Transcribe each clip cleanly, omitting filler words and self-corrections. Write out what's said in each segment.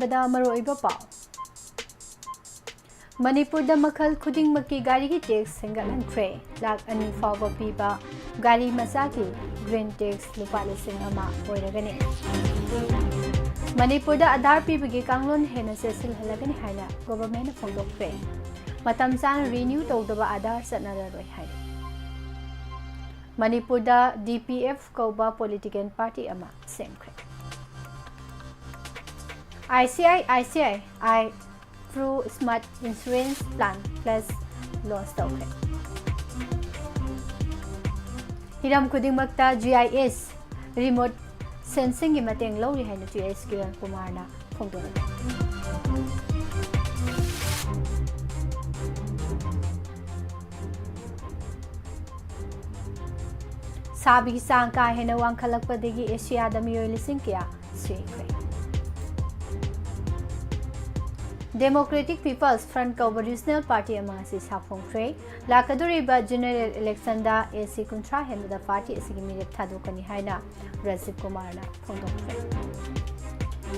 ꯑꯔꯣꯏꯕꯗ ꯃꯔꯨꯑꯣꯏꯕ ꯄꯥꯎ ꯃꯅꯤꯄꯨꯔꯗ ꯃꯈꯜ ꯈꯨꯗꯤꯡꯃꯛꯀꯤ ꯒꯥꯔꯤꯒꯤ ꯇꯦꯛꯁ ꯍꯦꯟꯒꯠꯍꯟꯈ꯭ꯔꯦ ꯂꯥꯛ 2 ꯐꯥꯎꯕ ꯄꯤꯕ ꯒꯥꯔꯤ ꯃꯆꯥꯒꯤ ꯒ꯭ꯔꯤꯟ ꯇꯦꯛꯁ ꯂꯨꯄꯥ 1,000 ꯑꯣꯏꯔꯒꯅꯤ ꯃꯅꯤꯄꯨꯔꯗ आधार पीबगी कांगलोन हेन चेसिलहलगनी हाइना गवर्नमेंट फोंदोक्रे मतम चान रिन्यू तौदबा आधार चटनररोय हाइ मणिपुरदा DPF कौबा पॉलिटिकल पार्टी अमा सेमख्रे ICI through smart insurance plan plus loss तौख्रे हिरम खुदिंगमक्ता GIS remote सेंसिंग की मतेंग लौरी है GIS किरण कुमार ना फोंदोरग साबी सांग का हेन वांखलकपदगी एशियादा मियोय लिसिंग किया सिख्रे डेमोक्रेटिक पीपल्स फ्रंट कौबा रीजनल पार्टी अमासी साफोंख्रे लाकदुरिबा जनरल इलेक्शन दा AC 30 हेनदा पार्टी एसिगी मिरेप थादोकनी हाइना राजीव कुमार ना फोंदोक्रे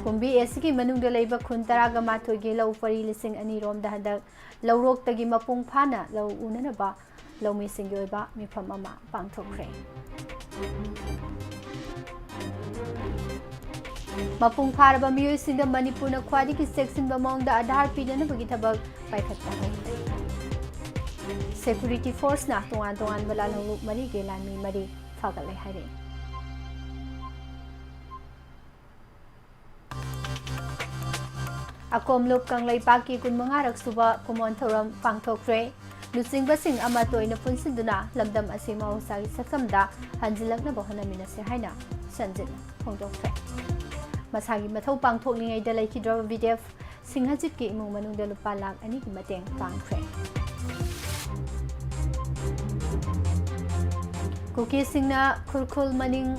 कुंबी एसिगी मनुंगदा लैबा खुन 18 गे लौ परी लिसिंग अनि रोमदा हदक लौरोक्तगी मपुंग फाना लौ उननबा लौमिसिंगी ओइबा मिफम अमा पांगथोक्रे मपुंग फारबा मियोइसिंग मणिपुरना ख्वादिगी सेक्सिनबा मौंगदा आधार पीदनबगी थबक पाइखत्ता होख्रे सेक्यूरिटी फोर्स ना तोंगान तोंगान बला लौलुक मरी गे लामी मरी फागले हाइरे अकोमलोप कंगलैपाकी 15 रकसुबा कुमोन थौरम पांगथोक्रे लुचिंगबसिंग अमा तोइना पुनसिंदुना लमदम असि मौसागी सकमदा हंजिलकनबा होनमिनसे हाइना संजिन फोंदोक्रे मसागी मथौ पांगथोकलिङैदा लैखिद्रबा BDF सिंहजितकी इमुंग मनुंगदा लुपा लाख 2 की मतेंग पांगख्रे कुकी सिंगना खुरखुल मनिंग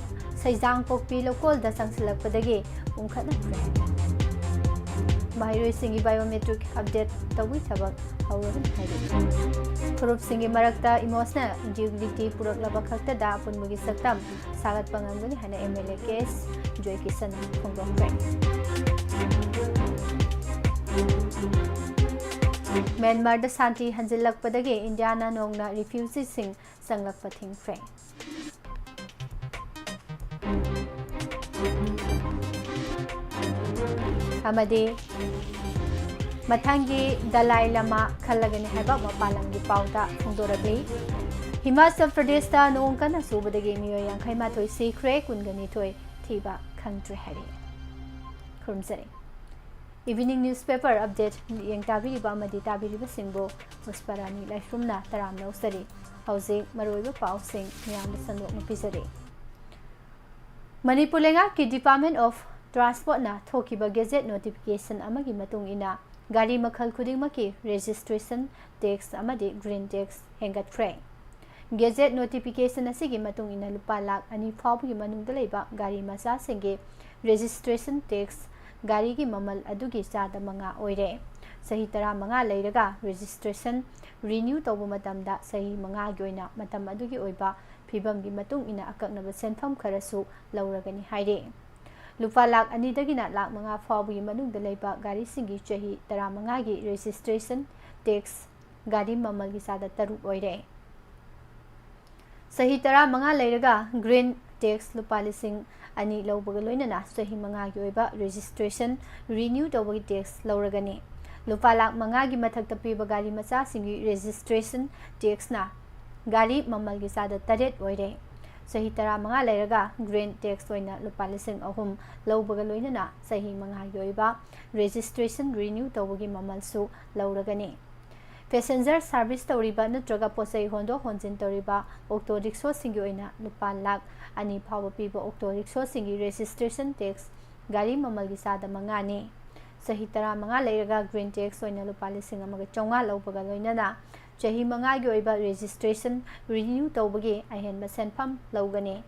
सैजांग पोकपी लोकोलदा संगसिलकपदगी उंखनख्रे माहिरोई सिंगी बायोमेट्रिक अपडेट तवी थबक हौरगन हाइरे फुरुप सिंगी मरकता इमोशनल इंटीग्रिटी पुरकलबा खक्तदा पुनमुगी सक्तम सागत पंगंगनी हना MLA केस जॉय किसन फोंदोक्रे म्यांमार शांति हंजिलकपदगी इंडियाना नोंगना रिफ्यूजी सिंग संगलकप थिंगफ्रे अमदे मथंगी दलाई लामा खलगने हैबा मपालंगी पाउदा फोंदोरगली हिमाचल प्रदेश दा नोंग कना सुबदगी मियोय 28 सिख्रे कुनगनी थोय थीबा खंगत्रे हरि खुरमजरे इवनिंग न्यूज़पेपर अपडेट यंगताबिरिबा मदि ताबिरिबा सिंबो पुष्परानी लाइफ्रुमना तराम नौसरी हौजे मरोइबा पाउसिंग मियाम संदोक नुपिजरे मणिपुर लेंगा की डिपार्टमेंट ऑफ ट्रांसपोर्ट ना थोकिबा गेजेट नोटिफिकेशन अमगी मतुंग इना गाड़ी मखल खुदिंगमकी रजिस्ट्रेशन टैक्स अमदि ग्रीन टैक्स हेंगतख्रे गेजेट नोटिफिकेशन असिगी मतुंग इना लुपा लाख 2 फाउबगी मनुंगदा लैबा गाड़ी मचा सिंगे रजिस्ट्रेशन टैक्स गाड़ी की ममल अदुगी चादा मंगा ओइरे सही 15 लैरगा रजिस्ट्रेशन रिन्यू तौबा मतमदा सही 5 गी ओइना मतम अदुगी ओइबा फिबमगी मतुंग इना अकक्नबा सेनफम खरसु लौरगनी हाइरे लुपा लाख 2 दगिना लाख 5 फाउबगी मनुंगदा लैबा गाड़ी सिंगी चही 15 गी रजिस्ट्रेशन टैक्स गाड़ी ममल की चादा 3 ओइरे सही 15 लैरगा ग्रीन टैक्स लुपा 2 लौबगा लोइनना सही 5 गी ओइबा रजिस्ट्रेशन रिन्यू तौबगी टैक्स लौरगनी लुपा लाख 5 गी मथक्ता पीबा गाड़ी मचा सिंगी रजिस्ट्रेशन टैक्स ना गाड़ी ममल की चादा 8 ओइरे सही 15 लैरगा ग्रीन टैक्स ओइना लुपा 3,000 लौबगा लोइनना सही 5 गी ओइबा रजिस्ट्रेशन रिन्यू तौबगी ममलसु लौरगनी पैसेंजर सर्विस तौरीबा नत्रगा पोसै होंदो होंजिन तौरीबा ऑक्टो रिक्शो सिंगी ओइना लुपा लाख 2 फाव पीबा ऑक्टो रिक्शो सिंगी रजिस्ट्रेशन टैक्स गाड़ी ममल की चादा 5 ने सही 15 लैरगा ग्रीन टैक्स ओइना लुपा 1,400 लौबगा लोइनना चही 5 गी ओइबा रजिस्ट्रेशन रिन्यू तौबगी अहेनबा सेनफम लौगने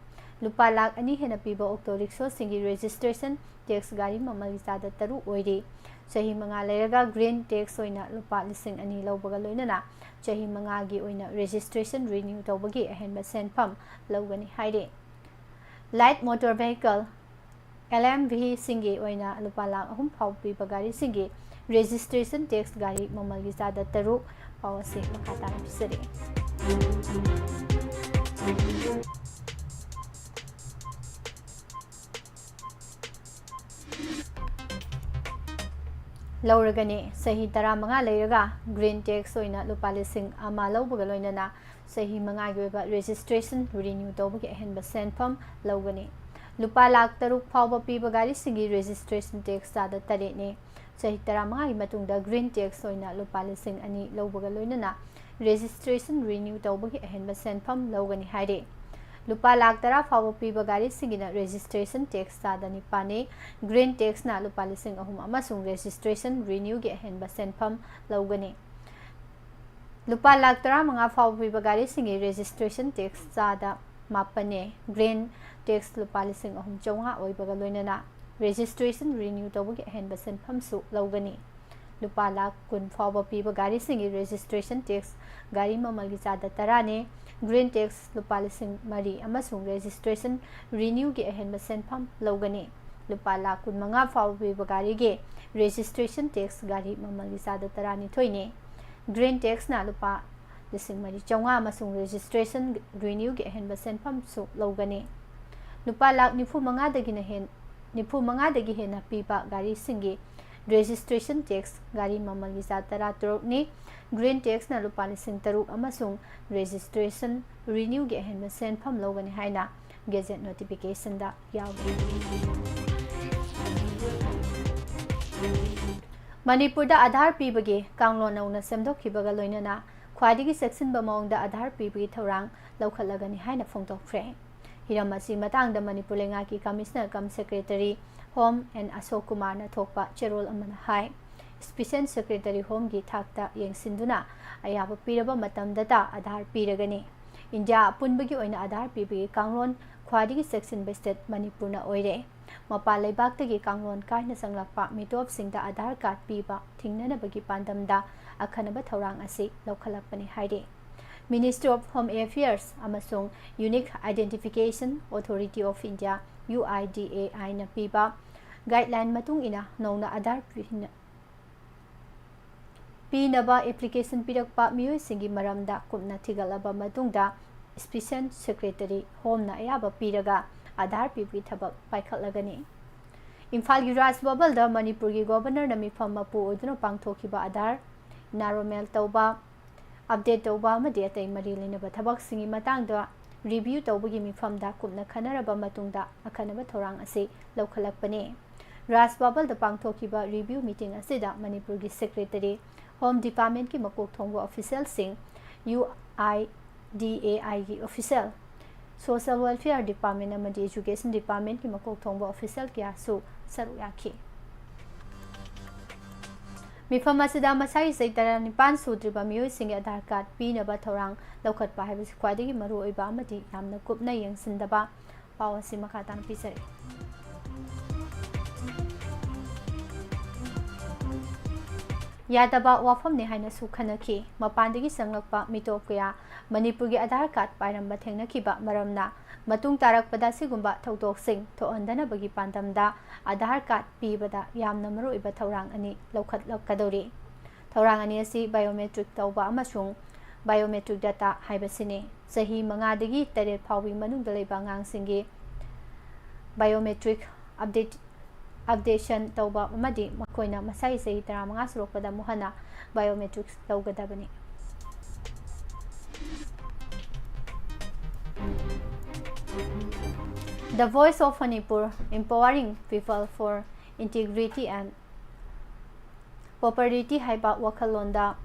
लुपा लाख 2 हेना पीबा ऑक्टो रिक्शो सिंगी रजिस्ट्रेशन टैक्स गाड़ी ममल की चादा 3 ओइरे चही 5 लैरगा ग्रीन टैक्स ओइना लुपा 2,000 लौबगा लोइनना चही 5 गी ओइना रजिस्ट्रेशन रिन्यू तौबगी अहेनबा सेनफम लौगनी हाइरे light motor vehicle LMV singi oina lupa lakh 3 phau piba gari singi registration tax gari mamal gi chada taruk pawasi makata pisari लौरगने सही 15 लेरगा ग्रीन टैक्स ओइना लुपा लिसिंग अमा लौबगा लोइनना सही मंगा गी ओइबा रजिस्ट्रेशन रिन्यू तौबगी अहनबा सेनफम लौगने लुपा लाख 3 फावबा पीबा गारी सिंगी रजिस्ट्रेशन टैक्स चादा 3 ने सही 15 गी मतुंगदा ग्रीन टैक्स ओइना लुपा लिसिंग अनि लौबगा लोइनना रजिस्ट्रेशन रिन्यू तौबगी अहनबा सेनफम लौगने हाइरे लुपा लाख 10 फाव पीबा गारी सिंगिना रजिस्ट्रेशन टैक्स चादा 9 ने ग्रीन टैक्स ना लुपा लिसिंग अहुम अमसुंग रजिस्ट्रेशन रिन्यू गे अहनबा सेनफम लौगने लुपा लाख 15 फाव पीबा गारी सिंगी रजिस्ट्रेशन टैक्स चादा 9 ने ग्रीन टैक्स लुपा लिसिंग अहुम चौंगा ओइबगा लोइनना रजिस्ट्रेशन रिन्यू तौबगी अहनबा सेनफम सु लौगने लुपा लाख 10 फाव पीबा गारी सिंगी रजिस्ट्रेशन टैक्स गारी ममल गी चादा 10 ने ग्रीन टैक्स लुपा लिसिंग मरी अमसुंग रजिस्ट्रेशन रिन्यू गे अहनबा सेनफम लौगने लुपा लाख 15 फाव पीबा गारी गे रजिस्ट्रेशन टैक्स गारी ममल गी चादा 12 ने ग्रीन टैक्स ना लुपा लिसिंग मरी चौंगा अमसुंग रजिस्ट्रेशन रिन्यू गे अहनबा सेनफम सु लौगने लुपा लाख 95 दगी हेना पीबा गारी सिंगी रजिस्ट्रेशन टैक्स गारी ममल गी चादा 13 ने ग्रीन टैक्स ना लुपा लिसिंग 3 अमसुंग रजिस्ट्रेशन रिन्यू गे अहनबा सेनफम लौगने हाइना गेजेट नोटिफिकेशन दा यावि मणिपुर दा आधार पीबगे कांगलोन नौना सेमदोखिबगा लोइनना ख्वादिगी सेक्शनबा मौंगदा आधार पीबगी थौरांग लौखलगनी हाइना फोंदोखफ्रे हिरम असी मतंगदा मणिपुर लेंगाकी commissioner cum secretary home and Ashok Kumar ना थोकपा चेरोल अमना हाई स्पेशल सेक्रेटरी होम की थाकता येंसिंदुना अयाबा पीरबा मतमदता आधार पीरगने इंडिया पुनबगी ओइना आधार पीबगी कांगलोन ख्वादिगी सेक्शन बेस्टेट मणिपुर ना ओइरे मपा लेबाक्तगी कांगलोन कायना संगलापा मिटोप सिंगदा आधार कार्ड पीबा थिंगननबगी पांदमदा अखनबा थौरांग असी लौखलपने हाइरे मिनिस्ट्री ऑफ होम अफेयर्स अमसुंग unique identification authority of India UIDAI ना पीबा गाइडलाइन मतुंग इना नौना आधार पीनबा एप्लीकेशन पिरकपा मियोय सिंगी मरमदा कुमना थिगलबा मतुंगदा स्पेशल सेक्रेटरी होम ना अयाबा पीरगा आधार पीबी थबक पाइखलगनी इम्फाल की राज बबल दा मणिपुर की गवर्नर ना मिफम मपु ओदुना पांगथोखिबा आधार नारोमेल तौबा अपडेट तौबा अमदि अतै मरी लेनबा थबक सिंगी मतंगदा रिव्यू तौबगी मिफम दा कुमना खनरबा मतुंगदा अखनबा थौरांग असे लौखलकपने राज बबल दा पांगथोखिबा रिव्यू मीटिंग असेदा मणिपुर की सेक्रेटरी होम डिपार्टमेंट की मकोक थोंबा ऑफिशियल सिंह UIDAI की ऑफिशियल सोशल वेलफेयर डिपार्टमेंट अमदि एजुकेशन डिपार्टमेंट की मकोक थोंबा ऑफिशियल क्यासु सरू याखी मिफम असिदा मसाई सैतरा 9 सूत्रिबा मियोय सिंग आधार कार्ड पीनबा थौरांग लौखटपा हाइबसि ख्वाइदगी मरु ओइबा अमदि यामना कुपना येंसिंदबा पावसी मखातान पिसरे यादबा वाफम ने हाइना सुखनखी मपानदगी संगलकपा मिटोप कया मणिपुर की आधार कार्ड पाइरंबा थेंगनखिबा मरमना मतुंग तारकपदा सिगुंबा थौदोकसिंग थोअंदनबगी पांदमदा आधार कार्ड पीबदा यामना मरुइबा थौरांग अनि लौखटलकदौरी थौरांग अनि असि बायोमेट्रिक तौबा अमसुंग बायोमेट्रिक डाटा हाइबसिने सही 5 दगी 8 फावबी मनुंगदा लेबा ngang-singi बायोमेट्रिक अपडेशन तौबा अमदि मखोइना मसाई सही 15 सुरकपदा मुहना biometric तौगदबनी The Voice of Manipur, Empowering People for Integrity and Prosperity haiba wakalonda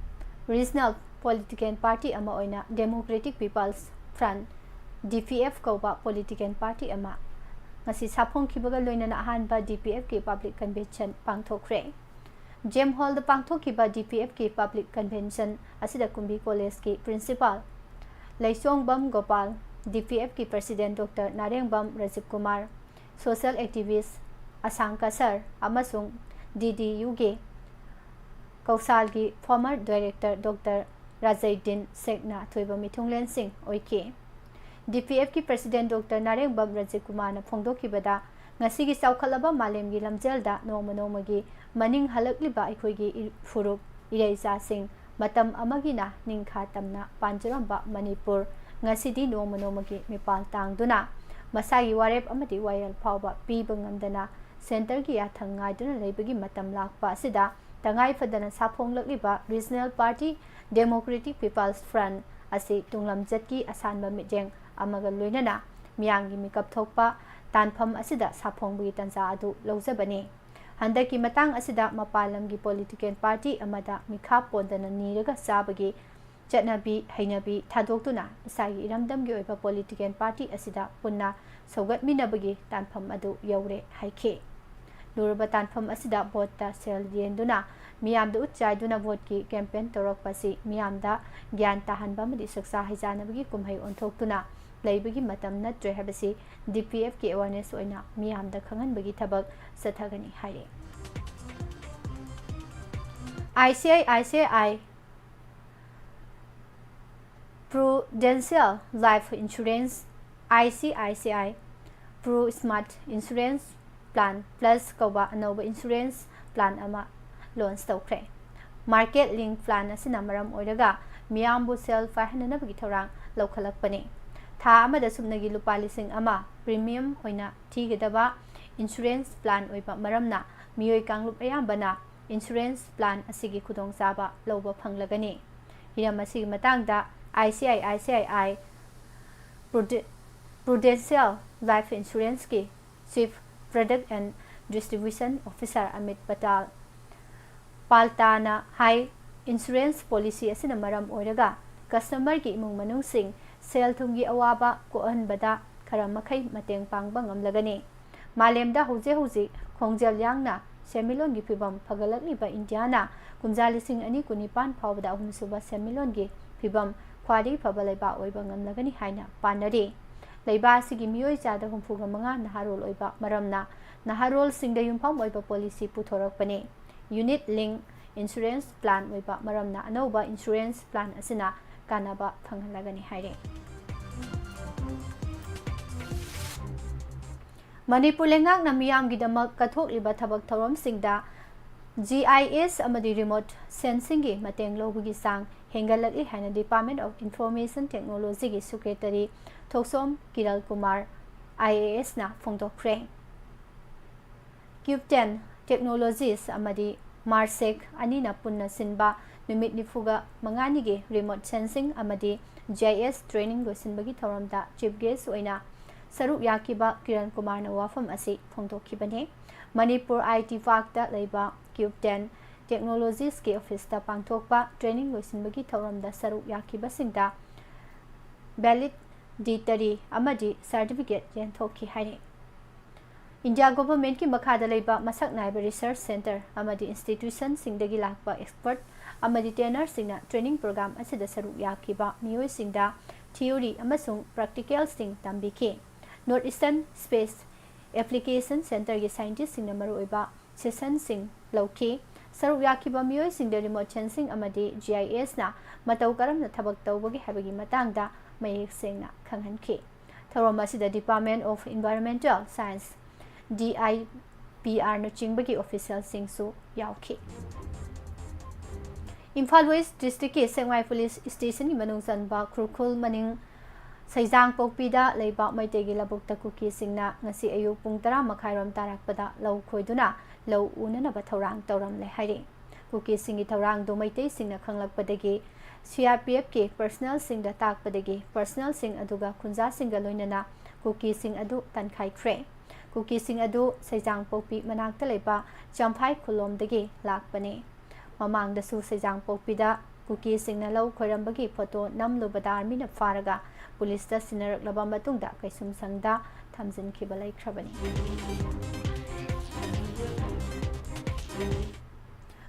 Regional Political Party ama oina Democratic People's Front DPF kauba Political Party ama ngasi saphong khibaga loinana ahanba DPF ki Public Convention pangthokre Gem Hall da pangthokiba DPF ki Public Convention asida Kumbi College ki Principal Laisong Bam Gopal DPF की president doctor Narengbam Rajiv Kumar social activist असांका sir अमसुंग DDU के कौसाल की former director doctor Rajaidin शेखना थोइबा मिथुंगलेन सिंह ओइके DPF की प्रेसिडेंट डॉक्टर नारेंगबम राजीव कुमार ना फोंदोखिबदा ngasi gi chawkhalaba malemgi lamjelda nongma nongmagi maning halakliba aikhoigi furup ireisa sing matam amagi na ningkha tamna panjaramba Manipur ngasidi nongma nongmagi mipal tangduna masagi warep amadi wayal phawba piba ngamdana center gi yathang ngaiduna leibagi matam lakpa asida tangai fadana saphonglakliba regional party Democratic People's Front asi tunglamjatki asanba mitjeng amaga loinana miyangi mikap thokpa tanpham asida saphongbi tanza adu lawjabani handaki matang asida mapalamgi political party amada mikha pondana niraga sabagi chatnabi hainabi thadoktuna isagi iramdamgi oiba political party asida punna sogatminabagi tanpham adu yaure haike lurba tanpham asida vote sel yenduna miyamda utchaiduna vote ki campaign torokpasi miyamda gyan tahanba madi saksa haijanabagi kumhai onthoktuna leibagi matam natre habasi DPF ki awareness oina miyamda khanganbagi thabak sathagani haire ICICI Prudential Life Insurance ICICI Pro Smart Insurance Plan Plus kauba anova insurance plan ama launch tawkhre market link plan asina maram oiraga miyambu sel fahananabagi thorang lawkhalakpani tha amada sumnagi lupa lising ama premium oina thigedaba insurance plan oiba maramna miyoi kanglup ayambana insurance plan asigi khudong saba lawba phanglagani hiram asigi matangda ICICI Prudential Life Insurance ki Chief Product and Distribution Officer Amit Patal Paltana High Insurance Policy asina maram oiraga customer ki imung manung sing sel thumgi awaba ko anbada khara makhai mateng pangba ngamlagani malemda hoje hoje khongjal yangna semilon gi phibam phagalakni ba Indiana kumjali sing ani kunipan phawda humsuba semilon gi phibam khwadi phabalaiba oiba ngamlagani haina panari leiba sigi miyoi chada humfuga manga naharol oiba maramna naharol singda yumpham oiba policy puthorakpani unit link insurance plan oiba maramna anoba insurance plan asina kanaba phanghalagani haire Manipur lengak na miyam gidamak kathokliba thabak thorom singda GIS amadi remote sensing gi mateng lobagi sang hengalakli haina Department of Information Technology gi secretary Thoksom Kiral Kumar IAS na phongdokre Cube10 Technologies amadi Marsek anina punna sinba numit nifuga mangani gi remote sensing amadi GIS training loisinbagi thoramda chief guest oina saruk yakiba Kiran Kumar na wafam asi phongdokhibane Manipur IT Park da leiba Cube10 Technologies ki office ta pangthokpa training loisinbagi thoramda saruk yakiba singda validatory amadi certificate yenthokhi haine India government ki makhada leiba masak naiba research center amadi institution singdagi lakpa expert amadi trainer singna training program asida saruk yakiba miyoi singda theory amasung practical sing tambiki North Eastern Space Application Center gi scientist singna maruiba session sing lauki saruk yakiba miyoi singda remote sensing amadi GIS na matau karamna thabak tawbagi habagi matangda mayek singna khanghanki thorom asida Department of Environmental Science DIPR na chingbagi official singsu yauki Imphal West District ki Sengwai Police Station ni manung sanba Krukul maning Saijang Pokpida leiba maitegi labuk takuki singna ngasi ayu pung 10 makhairom tarakpada lau khoiduna lau unana ba thorang tawram le hairi kuki singi thorang do maitei singna khanglakpadagi CRPF ki personal singda takpadagi personal sing aduga khunja singa loinana kuki sing adu tankhai khre kuki sing adu Saijang Pokpi manakta leiba Champhai khulomdagi lakpani mamangda su Saijang Pokpida kuki singna lau khoirambagi photo namlubada army na faraga police da sinaraklaba matungda kaisum sangda thamjinkiba laikhrabani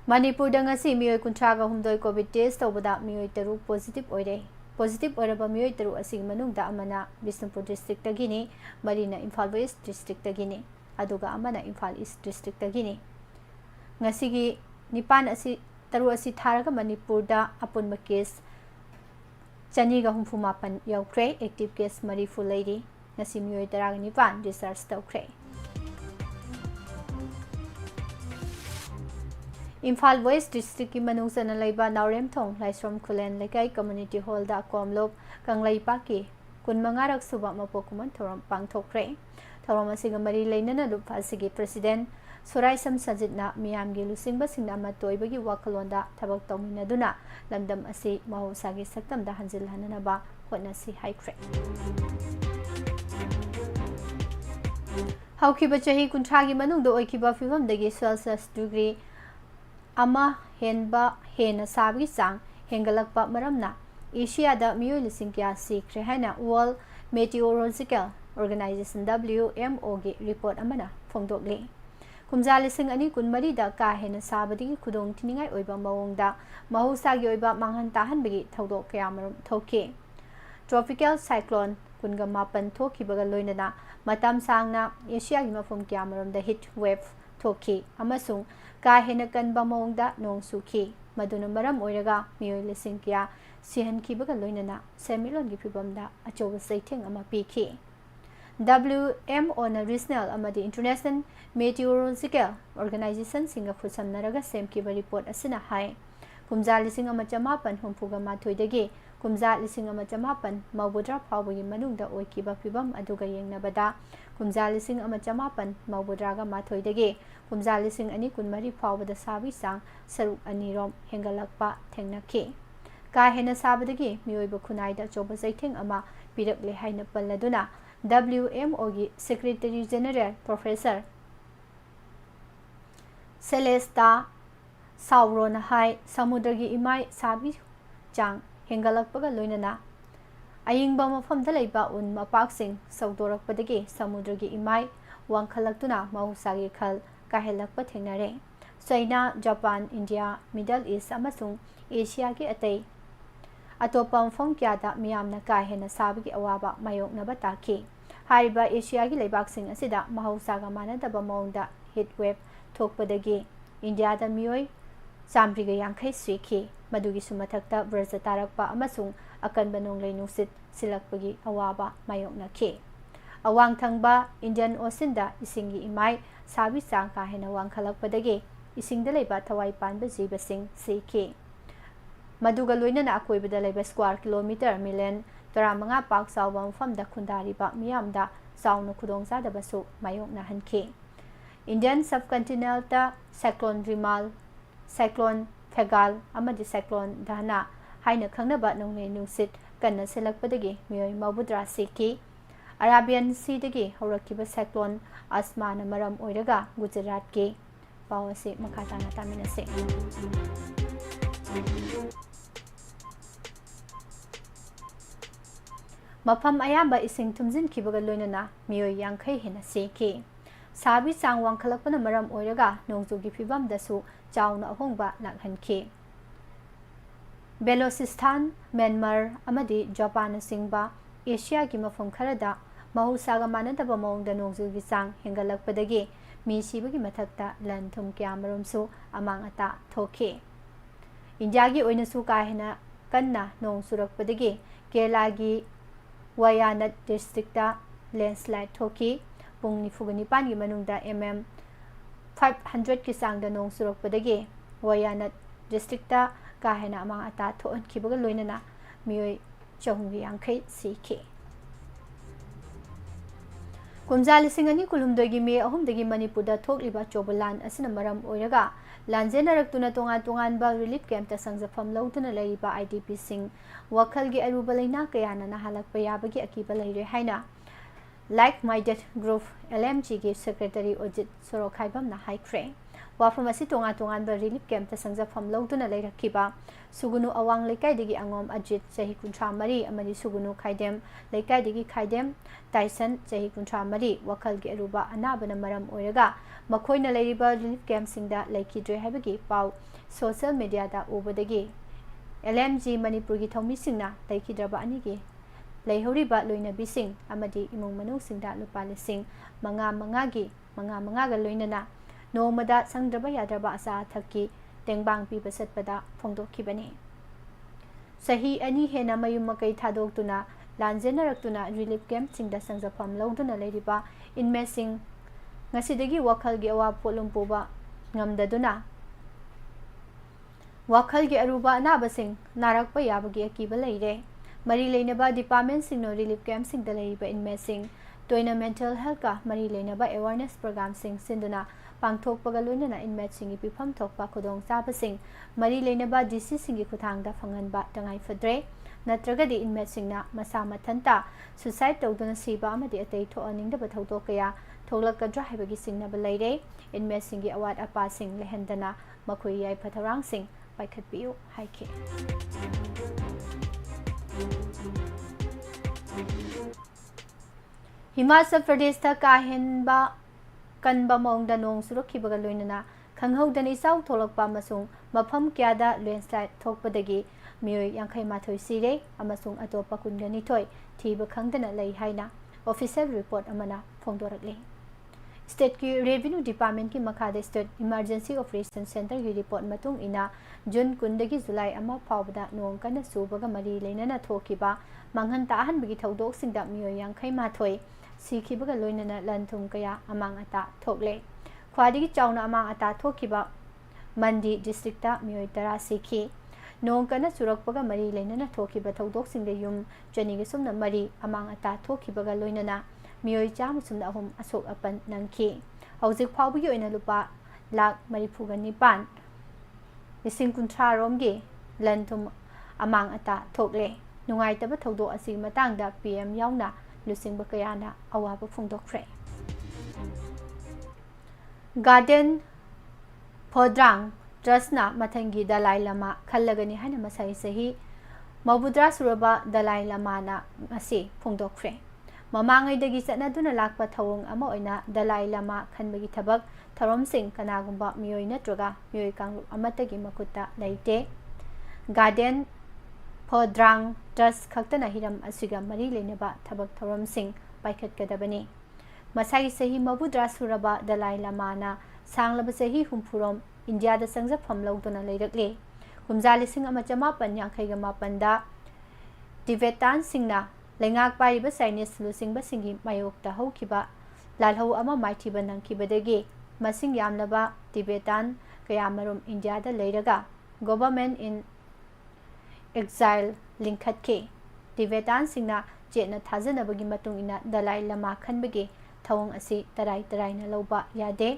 Manipur da ngasi miyoi kuntraga humdoi covid test tawbada miyoi taru positive oire positive oiraba miyoi taru asing manungda amana Bisnupur district tagini marina Imphal West district tagini aduga amana Imphal East district tagini ngasigi nipan asi taru asi tharaga Manipur da apunba case Chaniga humfumapan yaukre active case marifu lady ngasi miyoi taraga nipan research tawkre Imphal West District ki manung sana laiba Naurem Thong Laisrom Kulen Lekai Community Hall da Komlop Kanglai Paki kun mangarak suba mapokuman thoram pangthokre thoram asinga mari leinana lupa sigi President Surai Sam Sajitna miyamgi lusingba singna matoibagi wakalonda thabak tawminaduna lamdam asi mahosagi saktamda hanjil hananaba hotnasi haikre Haukiba chahi kunthagi manungda oikiba fivamdagi Celsius degree ama henba hena sabgi sang hengalakpa maramna Asia da miyoi lising kya sikre haina World Meteorological Organization WMO gi report amana phongdokli kumja lising ani kunmari da ka hena sabadi khudong tiningai oiba mawongda mahusa gi oiba manghan tahan bigi thodok kya marum thoke tropical cyclone kunga mapan thoki baga loinana matam sangna Asia gi mafum kya marum da heat wave thoki amasung ka hena kanba mawongda nong suki maduna maram oiraga miyoi lising kya sihan ki baga loinana semilon gi phibamda achoba saitheng ama piki WMO na regional amadi international meteorological organization singa khusamnaraga semki ba report asina hai kumja lising ama chamapan humpuga mathoidagi kumja lising ama chamapan mawbudra phawgi manungda oikiba phibam aduga yengnabada kumja lising ama chamapan mawbudraga mathoidagi kumja lising ani kunmari phawbada sabi sang saruk anirom hengalakpa thengnaki ka hena sabadagi miyoiba khunaida choba saitheng ama pirakle haina palladuna WMO gi Secretary General Professor Celesta Saurona hai samudra gi imai sabi chang hengalakpaga loinana ayingba mafamda leiba un mapaksing saudorakpadagi samudra gi imai wangkhalaktuna mahusagi khal kahelakpa thengnare China Japan India Middle East amasung Asia gi atai atopa mafam kyada miyamna ka hena sabagi awaba mayoknaba taki hariba Asia gi leibaksing asida mahausaga manadaba mawngda heat wave thokpadagi India da miyoi sambriga yangkhai swiki madugi sumathakta braja tarakpa amasung akanba nonglei nungsit silakpagi awaba mayoknaki awang thangba Indian Ocean da isingi imai sabi chang ka hena wangkhalakpadagi isingda leiba thawai panba jibasing siki maduga loinana akoibada leiba square kilometer million taramanga pak sawba mafamda khundariba miyamda sauna khudongzadabasu mayokna hanki Indian subcontinental cyclone Rimal cyclone Fegal amadi cyclone Dana haina khangnaba nonglei nungsit kanna selakpadagi miyoi mawbudra siki Arabian Sea dagi hawrakiba cyclone Asmana maram oiraga Gujarat ki pawase makatana taminase mafam ayamba ising tumjin kibaga loinana miyoi yangkhai hena seki sabi chang wangkhalakpana maram oiraga nongjugi phibam dasu chauna ahongba lakhanki Balochistan Myanmar amadi Japan singba Asia gi mafam kharada mahusaga manadaba mawngda nongjugi chang hengalakpadagi mi sibagi mathakta lan thum kyamarum su amang ata thoki India gi oinasu ka hena kanna nong surakpadagi Kerala gi Wayanad district da landslide thoki pung nifugani gi manungda mm 500 ki sangda nong surakpadagi Wayanad district da ka hena amang ata thoon kibaga loinana miyoi chahungi yangkhai siki kumja lising ani kulumdogi me ahumdagi Manipurda thokliba chobalan asina maram oiraga lanjenaraktuna tongan ba relief camp ta sangjafam lawtuna laiba IDP sing wakhalgi aruba laina kayana nahalakpa yabagi akiba laire haina like minded group LMG gi secretary Ojit Sorokhaibam na haikre wafam asi tongan ba relief camp ta sangjafam lawtuna lairakiba sugunu awang lekai digi angom Ajit chahi kuntra mari amadi sugunu khaidem lekai digi khaidem Tyson chahi kuntra mari wakhalgi aruba anabana maram oiraga makhoina leiriba relief camp singda laikidre habagi pau social media da ubadagi LMG Manipur gi thomi singna laikidraba anigi leihoriba loina bising amadi imong manung singda lupa lising manga ga loinana nomada sangdraba yadraba asa thakki tengbang pi basatpada phongdokkibani sahi ani hena mayum makai thadoktuna lanjenaraktuna relief camp singda sangjafam lawduna leiriba inmesing ngasidagi wakhalgi awa polum puba ngamdaduna वाखल की Aruba अनाबसिंग नारकपा याबगी अकीबा लेरे मरी लेनबा department सिंगनो relief camp सिंग द लेरिबा inmate सिंग तोइना मेंटल हेल्थ का मरी लेनबा अवेयरनेस प्रोग्राम सिंग सिंदुना पांगथोकपगा लोइनना इनमेट सिंग पिफम थोकपा खुदोंग चाबसिंग मरी लेनबा डीसी सिंग खुथांगदा फंगनबा तंगाई फद्रे नत्रगदि इनमेट सिंगना मसा मथंता सुसाइड तौदुना सिबा अमदि अतै थोअनिंगदबा थौदोक कया थोलकद्रा हाइबगी सिंगनबा लेरे इनमेट सिंग अवाद अपा सिंग लेहंदना मखोई याइ फथरांग सिंग पाइखतपियु हाइखे हिमाचल प्रदेश काहेनबा कनबा मौंगदा नोंग सुरखिबगा लोइनना खंगहौदना इसाउ थोलकपा अमसुंग मफम क्यादा लैंडस्लाइड थोकपदगी मियोय 58 सिरे अमसुंग अतोपा 22 थीब खंगदना लई हाइना ऑफिशियल रिपोर्ट अमना फोंदोरकले स्टेट की रेवेन्यू डिपार्टमेंट की मखादे स्टेट इमरजेंसी ऑपरेशन सेंटर की रिपोर्ट मतुंग इना जून 10 जुलाई अमा फावबदा नोंग कन सुबगा मरी लेनना थोकिबा मंगहन ताहनबगी थौदोकसिंगदा मियोय 58 सिखिबगा लोइनना लनथुम कया अमांग अता थोकले ख्वादिगी चाउना अमांग अता थोकिबा मंडी डिस्ट्रिक्टा मियोय 10 सिखि नोंग कन सुरकपगा मरी लेनना थोकिबा थौदोकसिंगदे युम चनिगे सुमना मरी अमांग अता थोकिबगा लोइनना मियोय चामुसुमना अहुम असोक अपन नंखि हौजिक फावबगी ओइना लुपा लाख 45 लिसिंग कुंथ्रा रोमगे लनथुम अमांग अता थोकले नुंगाइतबा थौदो असि मतांगदा पीएम यावना लुसिंग कयाना अवाब फोंदोक्रे गार्डन फोद्रांग ट्रस्टना मथंगी दलाई लमा खल्लगनी हाना मसाई सही मबुद्रा सुरबा दलाई लमाना असे फोंदोक्रे ममांगैदगी चनदुना लाकपा थवोंग अमा ओइना दलाई लमा खनबगी थबक थरोमसिंग कनागुंबा मियोय नत्रगा मियोय कांगलु अमतगी मकुत्ता लैते गार्डन फोद्रांग ट्रस्ट खक्तना हिरम असिगा मरी लेनबा थबक थरोमसिंग पाइखतकदबनी मसाई सही मबुद्रा सुरबा दलाई लमाना सांगलब सही हुमफुरोम इंडिया दा संगजफम लौदुना लेरकले हुमजा लिसिंग अमा चमापन यांखैगा मापनदा टिबेटान सिंगना लेंगाक पारिबा चाइनीज लुसिंगबा सिंगी मायोक्ता हौखिबा लालहौ अमा माइथिबा नंखिबदगी मसिंग यामलबा टिबेटान कयामरुम इंडिया दा लेरगा गवर्नमेंट इन एक्साइल लिंखतके टिबेटान सिंगना चेतना थाजनबगी मतुंगिना दलाई लमा खनबगे थवंग असि तराई तराइना लौबा यादे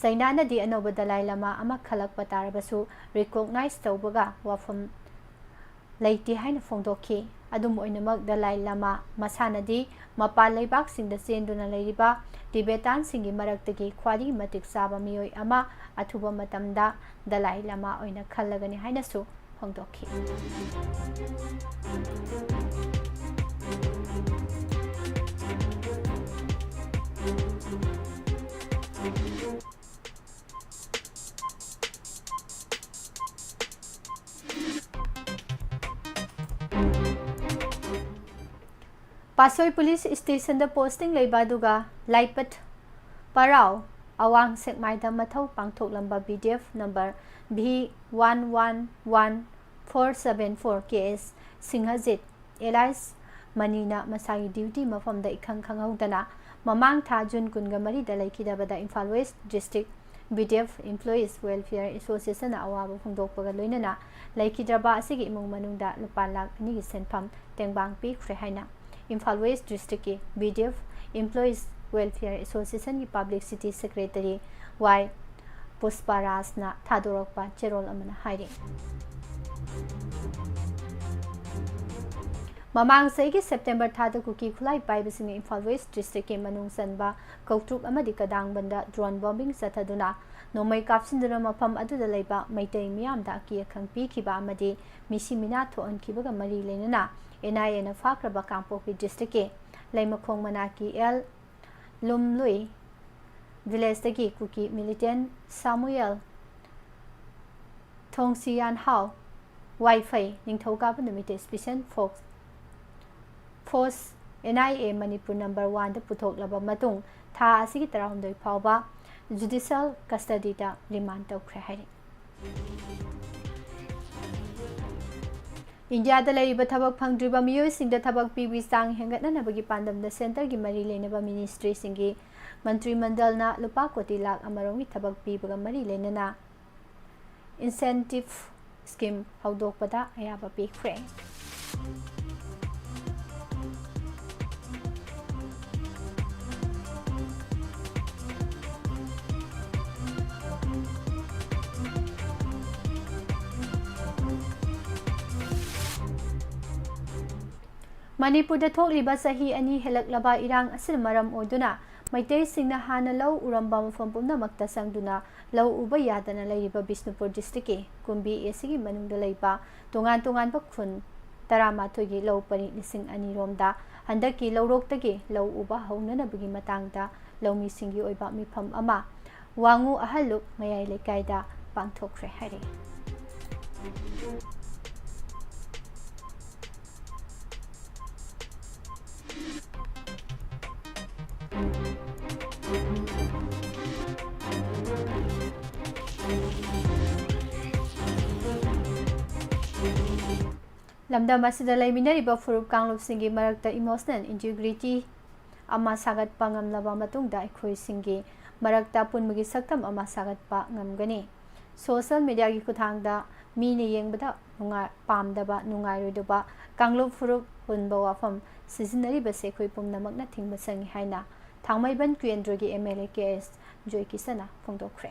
सैनानदी अनौब दलाई लमा अमा खलक पतारबसु रिकॉग्नाइज तौबगा वाफम लैति हाइन फोंदोखि अदुम ओइनमक दलाई लमा मसानदी मपाल लैबाक सिंगदा चेंदुना लैरिबा टिबेटान सिंगी मरक्तगी ख्वादी मतिक साबा मियोय अमा अथुबा मतमदा दलाई लमा ओइना खल्लगनी हाइनसु फोंदोखि पासोई पुलिस स्टेशन द पोस्टिंग लेबादुगा लाइपत पराव अवांग सेकमाइदा मथौ पांगथोकलंबा बीडीएफ नंबर B111474 केस सिंहजित एलाइस मनीना मसाई ड्यूटी मफमदा इखंग खंगौदना ममांग था जून 24 दा लेखिदबदा Imphal west district BDF employees welfare association अवाब फोंदोकपगा लोइनना लेखिद्रबा असिगी इमुंग मनुंगदा लुपा लाख 2 सेनफम तेंगबांग पीख्रे हाइना इम्फाल वेस्ट डिस्ट्रिक्ट की बीडीएफ एम्प्लॉयीज वेलफेयर एसोसिएशन की पब्लिसिटी सेक्रेटरी वाई पुष्पाराजना थादोरकपा चेरोल अमना हाइरे ममांग सही सेप्टेम्बर थाद कुकी खुलाई पाइबसिंग इम्फाल वेस्ट डिस्ट्रिक्ट के मनुंग सनबा कौट्रुक अमदि कदांगबंदा ड्रोन बॉम्बिंग सथदुना नोमई कापसिंदुना मफम अदुदा लेबा मैतै मियामदा अकी अखंग पीखिबा अमदि मिसी मिना थोअनखिबगा मरी लेनना एनआईए न फाक्रबा कांपोपी डिस्ट्रिक्ट के लैमखोंग मना की एल लुमलुई विलेज तकी कुकी मिलिटेंट सामुएल थोंगसियान हाउ वाईफाई निंगथौकाब नुमिते special force NIA Manipur number 1 दा पुथोकलबा मतुंग था असिगी 19 फावबा जुडिशियल कस्टडीदा रिमांड तौख्रे हाइरे इंडिया दा लैरिबा थबक फंगद्रिबा मियोयसिंगदा थबक पीबी चांग हेंगतनबगी पांदमदा सेंटर की मरी लेनबा मिनिस्ट्री सिंगी मंत्री मंडलना लुपा कोटी लाख अमरोंगी थबक पीबगा मरी लेनना इंसेंटिव ꯁ꯭ꯀꯤꯝ ꯍꯧꯗꯣꯛꯄꯗ ꯑꯌꯥꯕ ꯄꯤꯈ꯭ꯔꯦ꯫ ꯃꯅꯤꯄꯨꯔꯗ ꯊꯣꯛꯂꯤꯕ ꯆꯍꯤ 2 ꯍꯦꯜꯂꯛꯂꯕ ꯏꯔꯥꯡ ꯑꯁꯤꯅ ꯃꯔꯝ ꯑꯣꯏꯗꯨꯅ ꯃꯩꯇꯩꯁꯤꯡꯅ ꯍꯥꯟꯅ ꯂꯧ ꯎꯔꯝꯕ ꯃꯐꯝ ꯄꯨꯝꯅꯃꯛꯇ ꯆꯪꯗꯨꯅ ꯂꯧ ꯎꯕ ꯌꯥꯗꯅ ꯂꯩꯔꯤꯕ ꯕꯤꯁꯅꯨꯄꯨꯔ ꯗꯤꯁꯇ꯭ꯔꯤꯛꯀꯤ ꯀꯨꯝꯕꯤ ꯑꯁꯤꯒꯤ ꯃꯅꯨꯡꯗ ꯂꯩꯕ ꯇꯣꯉꯥꯟ-ꯇꯣꯉꯥꯟꯕ ꯈꯨꯟ 13ꯒꯤ ꯂꯧ ꯄꯔꯤ 2,000 ꯔꯣꯝꯗ ꯍꯟꯗꯛꯀꯤ ꯂꯧꯔꯣꯛꯇꯒꯤ ꯂꯧ ꯎꯕ ꯍꯧꯅꯅꯕꯒꯤ ꯃꯇꯥꯡꯗ ꯂꯧꯃꯤꯁꯤꯡꯒꯤ ꯑꯣꯏꯕ ꯃꯤꯐꯝ ꯑꯃ ꯋꯥꯡꯉꯨ ꯑꯍꯜꯂꯨꯞ ꯃꯌꯥꯏ ꯂꯩꯀꯥꯏꯗ ꯄꯥꯡꯊꯣꯛꯈ꯭ꯔꯦ ꯍꯥꯏꯔꯤ꯫ ꯂꯝꯗꯝ ꯑꯁꯤꯗ ꯂꯩꯃꯤꯟꯅꯔꯤꯕ ꯐꯨꯔꯨꯞ ꯀꯥꯡꯂꯨꯞꯁꯤꯡꯒꯤ ꯃꯔꯛꯇ ꯏꯃꯣꯁꯅꯦꯜ ꯏꯟꯇꯤꯒ꯭ꯔꯤꯇꯤ ꯑꯃ ꯁꯥꯒꯠꯄ ꯉꯝꯂꯕ ꯃꯇꯨꯡꯗ ꯑꯩꯈꯣꯏꯁꯤꯡꯒꯤ ꯃꯔꯛꯇ ꯑꯄꯨꯟꯕꯒꯤ ꯁꯛꯇꯝ ꯑꯃ ꯁꯥꯒꯠꯄ ꯉꯝꯒꯅꯤ꯫ ꯁꯣꯁꯤꯌꯦꯜ ꯃꯤडियाꯒꯤ ꯈꯨꯠꯊꯥꯡꯗ ꯃꯤꯅ ꯌꯦꯡꯕꯗ ꯄꯥꯝꯗꯕ ꯅꯨꯡꯉꯥꯏꯔꯣꯏꯗꯕ ꯀꯥꯡꯂꯨꯞ ꯐꯨꯔꯨꯞ ꯍꯨꯟꯕ ꯋꯥꯐꯝ ꯁꯤꯖꯤꯟꯅꯔꯤꯕꯁꯦ ꯑꯩꯈꯣꯏ ꯄꯨꯝꯅꯃꯛꯅ ꯊꯤꯡꯕ ꯆꯪꯏ ꯍꯥꯏꯅ ꯊꯥꯡꯃꯩꯕꯟ ꯀꯦꯟꯗ꯭ꯔꯒꯤ MLA KS ꯖꯣꯏꯀꯤꯁꯟꯅ ꯐꯣꯡꯗꯣꯛꯈ꯭ꯔꯦ꯫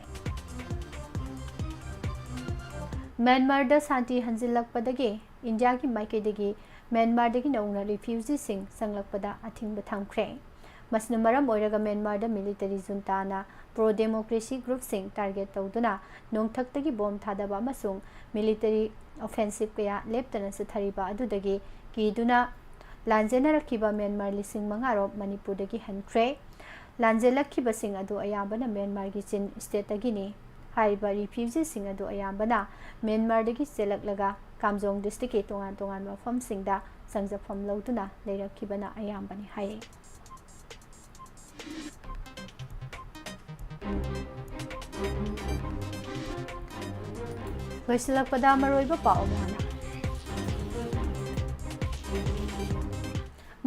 ꯃ꯭ꯌꯥꯟꯃꯥꯔꯗ ꯁꯥꯟꯇꯤ ꯍꯟꯖꯤꯜꯂꯛꯄꯗꯒꯤ ꯏꯟꯗꯤꯌꯥꯒꯤ ꯃꯥꯏꯀꯩꯗꯒꯤ ꯃ꯭ꯌꯥꯟꯃꯥꯔꯗꯒꯤ ꯅꯧꯅ ꯔꯤꯐ꯭ꯌꯨꯖꯤꯁꯤꯡ ꯆꯪꯂꯛꯄꯗ ꯑꯊꯤꯡꯕ ꯊꯝꯈ꯭ꯔꯦ꯫ ꯃꯁꯤꯅ ꯃꯔꯝ ꯑꯣꯏꯔꯒ ꯃ꯭ꯌꯥꯟꯃꯥꯔꯗ ꯃꯤꯂꯤꯇꯔꯤ ꯖꯨꯟꯇꯥꯅ ꯄ꯭ꯔꯣ ꯗꯦꯃꯣꯀ꯭ꯔꯦꯁꯤ ꯒ꯭ꯔꯨꯞꯁꯤꯡ ꯇꯥꯔꯒꯦꯠ ꯇꯧꯗꯨꯅ ꯅꯣꯡꯊꯛꯇꯒꯤ ꯕꯣꯝ ꯊꯥꯗꯕ ꯑꯃꯁꯨꯡ ꯃꯤꯂꯤꯇꯔꯤ ꯑꯣꯐꯦꯟꯁꯤꯞ ꯀꯌꯥ ꯂꯦꯞꯇꯅ ꯆꯠꯊꯔꯤꯕ ꯑꯗꯨꯗꯒꯤ ꯀꯤꯗꯨꯅ ꯂꯥꯟꯖꯦꯟꯅꯔꯛꯈꯤꯕ ꯃ꯭ꯌꯥꯟꯃꯥꯔ 5,000 ꯔꯣꯝ ꯃꯅꯤꯄꯨꯔꯗꯒꯤ ꯍꯟꯈ꯭ꯔꯦ꯫ ꯂꯥꯟꯖꯦꯜꯂꯛꯈꯤꯕꯁꯤꯡ ꯑꯗꯨ ꯑꯌꯥꯝꯕꯅ ꯃ꯭ꯌꯥꯟꯃꯥꯔꯒꯤ ꯆꯤꯟ ꯁ꯭ꯇꯦꯠꯇꯒꯤꯅꯤ꯫ ꯍꯥꯏꯔꯤꯕ ꯔꯤꯐ꯭ꯌꯨꯖꯤꯁꯤꯡ ꯑꯗꯨ ꯑꯌꯥꯝꯕꯅ ꯃ꯭ꯌꯥꯟꯃꯥꯔꯗꯒꯤ ꯆꯦꯜꯂꯛꯂꯒ ꯀꯥꯝꯖꯣꯡ ꯗꯤꯁꯇ꯭ꯔꯤꯛꯀꯤ ꯇꯣꯉꯥꯟ-ꯇꯣꯉꯥꯟꯕ ꯃꯐꯝꯁꯤꯡꯗ ꯆꯪꯖꯐꯝ ꯂꯧꯗꯨꯅ ꯂꯩꯔꯛꯈꯤꯕꯅ ꯑꯌꯥꯝꯕꯅꯤ ꯍꯥꯏꯔꯤ꯫ ꯂꯣꯏꯁꯤꯜꯂꯛꯄꯗ ꯃꯔꯨꯑꯣꯏꯕ ꯄꯥꯎ ꯑꯃ ꯍꯥꯟꯅ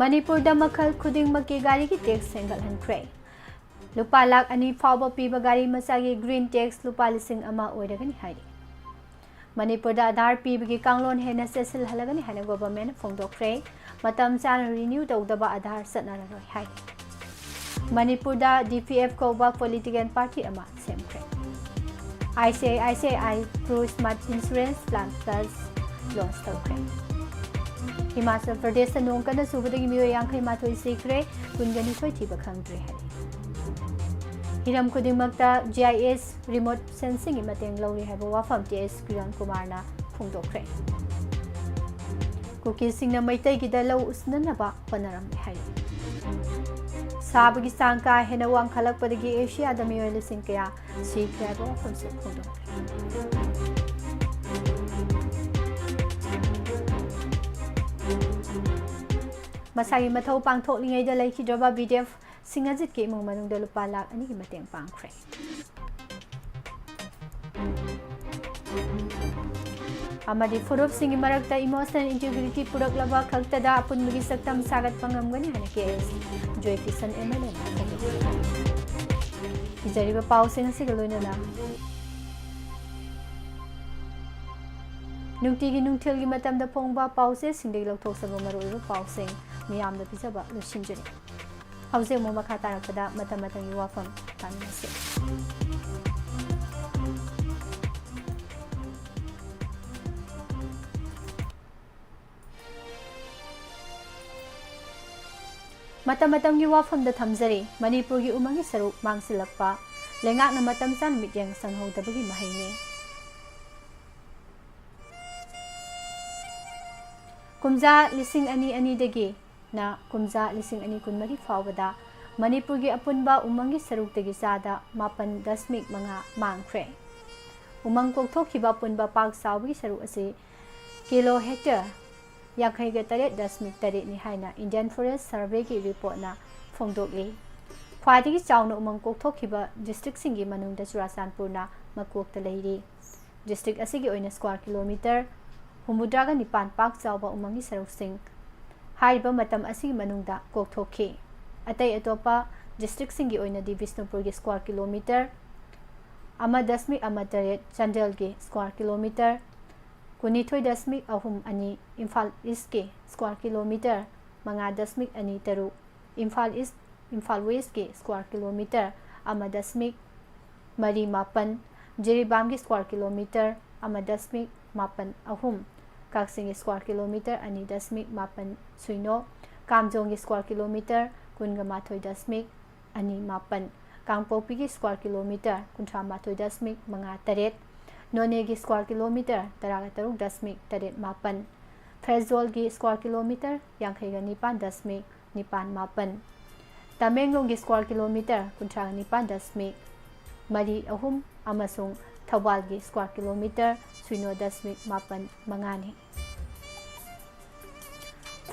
ꯃꯅꯤꯄꯨꯔꯗ ꯃꯈꯜ ꯈꯨꯗꯤꯡꯃꯛꯀꯤ ꯒꯥꯔꯤꯒꯤ ꯇꯦꯛꯁ ꯍꯦꯟꯒꯠꯍꯟꯈ꯭ꯔꯦ꯫ ꯂꯨꯄꯥ ꯂꯥꯈ 2 ꯐꯥꯎꯕ ꯄꯤꯕ ꯒꯥꯔꯤ ꯃꯆꯥꯒꯤ ꯒ꯭ꯔꯤꯟ ꯇꯦꯛꯁ ꯂꯨꯄꯥ 1,000 ꯑꯣꯏꯔꯒꯅꯤ ꯍꯥꯏꯔꯤ꯫ ꯃꯅꯤꯄꯨꯔꯗ ꯑꯙꯥꯔ ꯄꯤꯕꯒꯤ ꯀꯥꯡꯂꯣꯟ ꯍꯦꯟꯅ ꯆꯦꯠꯁꯤꯜꯍꯜꯂꯒꯅꯤ ꯍꯥꯏꯅ ꯒꯣꯚꯔꯟꯃꯦꯟꯠꯅ ꯐꯣꯡꯗꯣꯛꯈ꯭ꯔꯦ꯫ ꯃꯇꯝ ꯆꯥꯅ ꯔꯤꯅ꯭ꯌꯨ ꯇꯧꯗꯕ ꯑꯙꯥꯔ ꯆꯠꯅꯔꯔꯣꯏ ꯍꯥꯏꯔꯤ꯫ ꯃꯅꯤꯄꯨꯔꯗ DPF ꯀꯧꯕ ꯄꯣꯂꯤꯇꯤꯀꯦꯜ ꯄꯥꯔꯇꯤ ꯑꯃ ꯁꯦꯝꯈ꯭ꯔꯦ꯫ ICICI through smart insurance plan plus launch ꯇꯧꯈ꯭ꯔꯦ꯫ ꯍꯤꯃꯥꯆꯜ प्रदेशꯇ ꯅꯣꯡ ꯀꯟꯅ ꯆꯨꯕꯗꯒꯤ ꯃꯤꯑꯣꯏ 52 ꯁꯤꯈ꯭ꯔꯦ, 22 ꯊꯤꯕ ꯈꯪꯗ꯭ꯔꯦ ꯍꯥꯏꯔꯤ꯫ ꯍꯤꯔꯝ ꯈꯨꯗꯤꯡꯃꯛꯇ GIS ꯔꯤꯃꯣꯠ ꯁꯦꯟꯁꯤꯡꯒꯤ ꯃꯇꯦꯡ ꯂꯧꯔꯤ ꯍꯥꯏꯕ ꯋꯥꯐꯝ TS ꯀꯤꯔꯟ ꯀꯨꯃꯥꯔꯅ ꯐꯣꯡꯗꯣꯛꯈ꯭ꯔꯦ꯫ ꯀꯨꯀꯤꯁꯤꯡꯅ ꯃꯩꯇꯩꯒꯤꯗ ꯂꯧ ꯎꯁꯤꯟꯅꯅꯕ ꯍꯣꯠꯅꯔꯝꯃꯤ ꯍꯥꯏꯔꯤ꯫ ꯁꯥꯕꯒꯤ ꯆꯥꯡ ꯀꯥ ꯍꯦꯟꯅ ꯋꯥꯡꯈꯠꯂꯛꯄꯗꯒꯤ ꯑꯦꯁꯤꯌꯥꯗ ꯃꯤꯑꯣꯏ ꯂꯤꯁꯤꯡ ꯀꯌꯥ ꯁꯤꯈ꯭ꯔꯦ ꯍꯥꯏꯕ ꯋꯥꯐꯝꯁꯨ ꯐꯣꯡꯗꯣꯛꯈ꯭ꯔꯦ꯫ ꯃꯁꯥꯒꯤ ꯃꯊꯧ ꯄꯥꯡꯊꯣꯛꯂꯤꯉꯩꯗ ꯂꯩꯈꯤꯗ꯭ꯔꯕ BDF ꯁꯤꯡꯑꯖꯤꯠꯀꯤ ꯏꯃꯨꯡ ꯃꯅꯨꯡꯗ ꯂꯨꯄꯥ ꯂꯥꯈ 2ꯒꯤ ꯃꯇꯦꯡ ꯄꯥꯡꯈ꯭ꯔꯦ꯫ ꯑꯃꯗꯤ ꯐꯨꯔꯨꯞꯁꯤꯡꯒꯤ ꯃꯔꯛꯇ ꯏꯃꯣꯁꯅꯦꯜ ꯏꯟꯇꯤꯒ꯭ꯔꯤꯇꯤ ꯄꯨꯔꯛꯂꯕ ꯈꯛꯇꯗ ꯑꯄꯨꯟꯕꯒꯤ ꯁꯛꯇꯝ ꯁꯥꯒꯠꯄ ꯉꯝꯒꯅꯤ ꯍꯥꯏꯅ KS ꯖꯣꯏꯀꯤꯁꯟ MLA ꯅ ꯐꯣꯡꯗꯣꯛꯈ꯭ꯔꯦ꯫ ꯄꯤꯖꯔꯤꯕ ꯄꯥꯎꯁꯤꯡ ꯑꯁꯤꯒ ꯂꯣꯏꯅꯅ ꯅꯨꯡꯇꯤꯒꯤ ꯅꯨꯡꯊꯤꯜꯒꯤ ꯃꯇꯝꯗ ꯐꯣꯡꯕ ꯄꯥꯎꯆꯦꯁꯤꯡꯗꯒꯤ ꯂꯧꯊꯣꯛꯆꯕ ꯃꯔꯨꯑꯣꯏꯕ ꯄꯥꯎꯁꯤꯡ ꯃꯤꯌꯥꯝꯗ ꯄꯤꯖꯕ ꯂꯣꯏꯁꯤꯟꯖꯔꯤ꯫ ꯍꯧꯖꯤꯛ ꯑꯃꯨꯛ ꯃꯈꯥ ꯇꯥꯔꯛꯄꯗ ꯃꯇꯝ-ꯃꯇꯝꯒꯤ ꯋꯥꯐꯝ ꯇꯥꯃꯤꯟꯅꯁꯤ꯫ ꯃꯇꯝ-ꯃꯇꯝꯒꯤ ꯋꯥꯐꯝꯗ ꯊꯝꯖꯔꯤ꯫ ꯃꯅꯤꯄꯨꯔꯒꯤ ꯎꯃꯪꯒꯤ ꯁꯔꯨꯛ ꯃꯥꯡꯁꯤꯜꯂꯛꯄ ꯂꯩꯉꯥꯛꯅ ꯃꯇꯝ ꯆꯥꯅ ꯃꯤꯠꯌꯦꯡ ꯆꯪꯍꯧꯗꯕꯒꯤ ꯃꯍꯩꯅꯤ꯫ ꯀꯨꯝꯖꯥ 2022ꯗꯒꯤꯅ ꯀꯨꯝꯖꯥ 2024 ꯐꯥꯎꯕꯗ ꯃꯅꯤꯄꯨꯔꯒꯤ ꯑꯄꯨꯟꯕ ꯎꯃꯪꯒꯤ ꯁꯔꯨꯛꯇꯒꯤ ꯆꯥꯗ 8.5 ꯃꯥꯡꯈ꯭ꯔꯦ꯫ ꯎꯃꯪ ꯀꯣꯛꯊꯣꯛꯈꯤꯕ ꯑꯄꯨꯟꯕ ꯄꯥꯛ ꯆꯥꯎꯕꯒꯤ ꯁꯔꯨꯛ ꯑꯁꯤ ꯀꯤꯂꯣ ꯍꯦꯛꯇꯔ 58.8ꯅꯤ ꯍꯥꯏꯅ ꯏꯟꯗꯤꯌꯟ ꯐꯣꯔꯦꯁꯠ ꯁꯔꯚꯦꯒꯤ ꯔꯤꯄꯣꯔꯠꯅ ꯐꯣꯡꯗꯣꯛꯂꯤ꯫ ꯈ꯭ꯋꯥꯏꯗꯒꯤ ꯆꯥꯎꯅ ꯎꯃꯪ ꯀꯣꯛꯊꯣꯛꯈꯤꯕ ꯗꯤꯁꯇ꯭ꯔꯤꯛꯁꯤꯡꯒꯤ ꯃꯅꯨꯡꯗ ꯆꯨꯔꯥꯆꯥꯟꯄꯨꯔꯅ ꯃꯀꯣꯛꯇ ꯂꯩꯔꯤ꯫ ꯗꯤꯁꯇ꯭ꯔꯤꯛ ꯑꯁꯤꯒꯤ ꯑꯣꯏꯅ ꯁ꯭ꯀ꯭ꯋꯥꯔ ꯀꯤꯂꯣꯃꯤꯇꯔ 89 ꯄꯥꯛ ꯆꯥꯎꯕ ꯎꯃꯪꯒꯤ ꯁꯔꯨꯛꯁꯤꯡ ꯍꯥꯏꯔꯤꯕ ꯃꯇꯝ ꯑꯁꯤꯒꯤ ꯃꯅꯨꯡꯗ ꯀꯣꯛꯊꯣꯛꯈꯤ꯫ ꯑꯇꯩ ꯑꯇꯣꯞꯄ ꯗꯤꯁꯇ꯭ꯔꯤꯛꯁꯤꯡꯒꯤ ꯑꯣꯏꯅꯗꯤ ꯕꯤꯁꯅꯨꯄꯨꯔꯒꯤ ꯁ꯭ꯀ꯭ꯋꯥꯔ ꯀꯤꯂꯣꯃꯤꯇꯔ 1.18, ꯆꯥꯟꯗꯦꯜꯒꯤ ꯁ꯭ꯀ꯭ꯋꯥꯔ ꯀꯤꯂꯣꯃꯤꯇꯔ 12.32 इम्फाल ईस्ट के square kilometre 5.23 Imphal east Imphal west के स्क्वायर किलोमीटर 1.48 जिरीबाम की square kilometre 1.83 Kakching square kilometre 2.80 Kamjong की स्क्वायर किलोमीटर 12.28 कांगपोपी की स्क्वायर किलोमीटर 38.58 नोने की स्क्वायर किलोमीटर 13.38 फेजोल की स्क्वायर किलोमीटर 59.98 तमेंगलोंग की स्क्वायर किलोमीटर 39.3 अमसुंग थौबाल की स्क्वायर किलोमीटर 0.85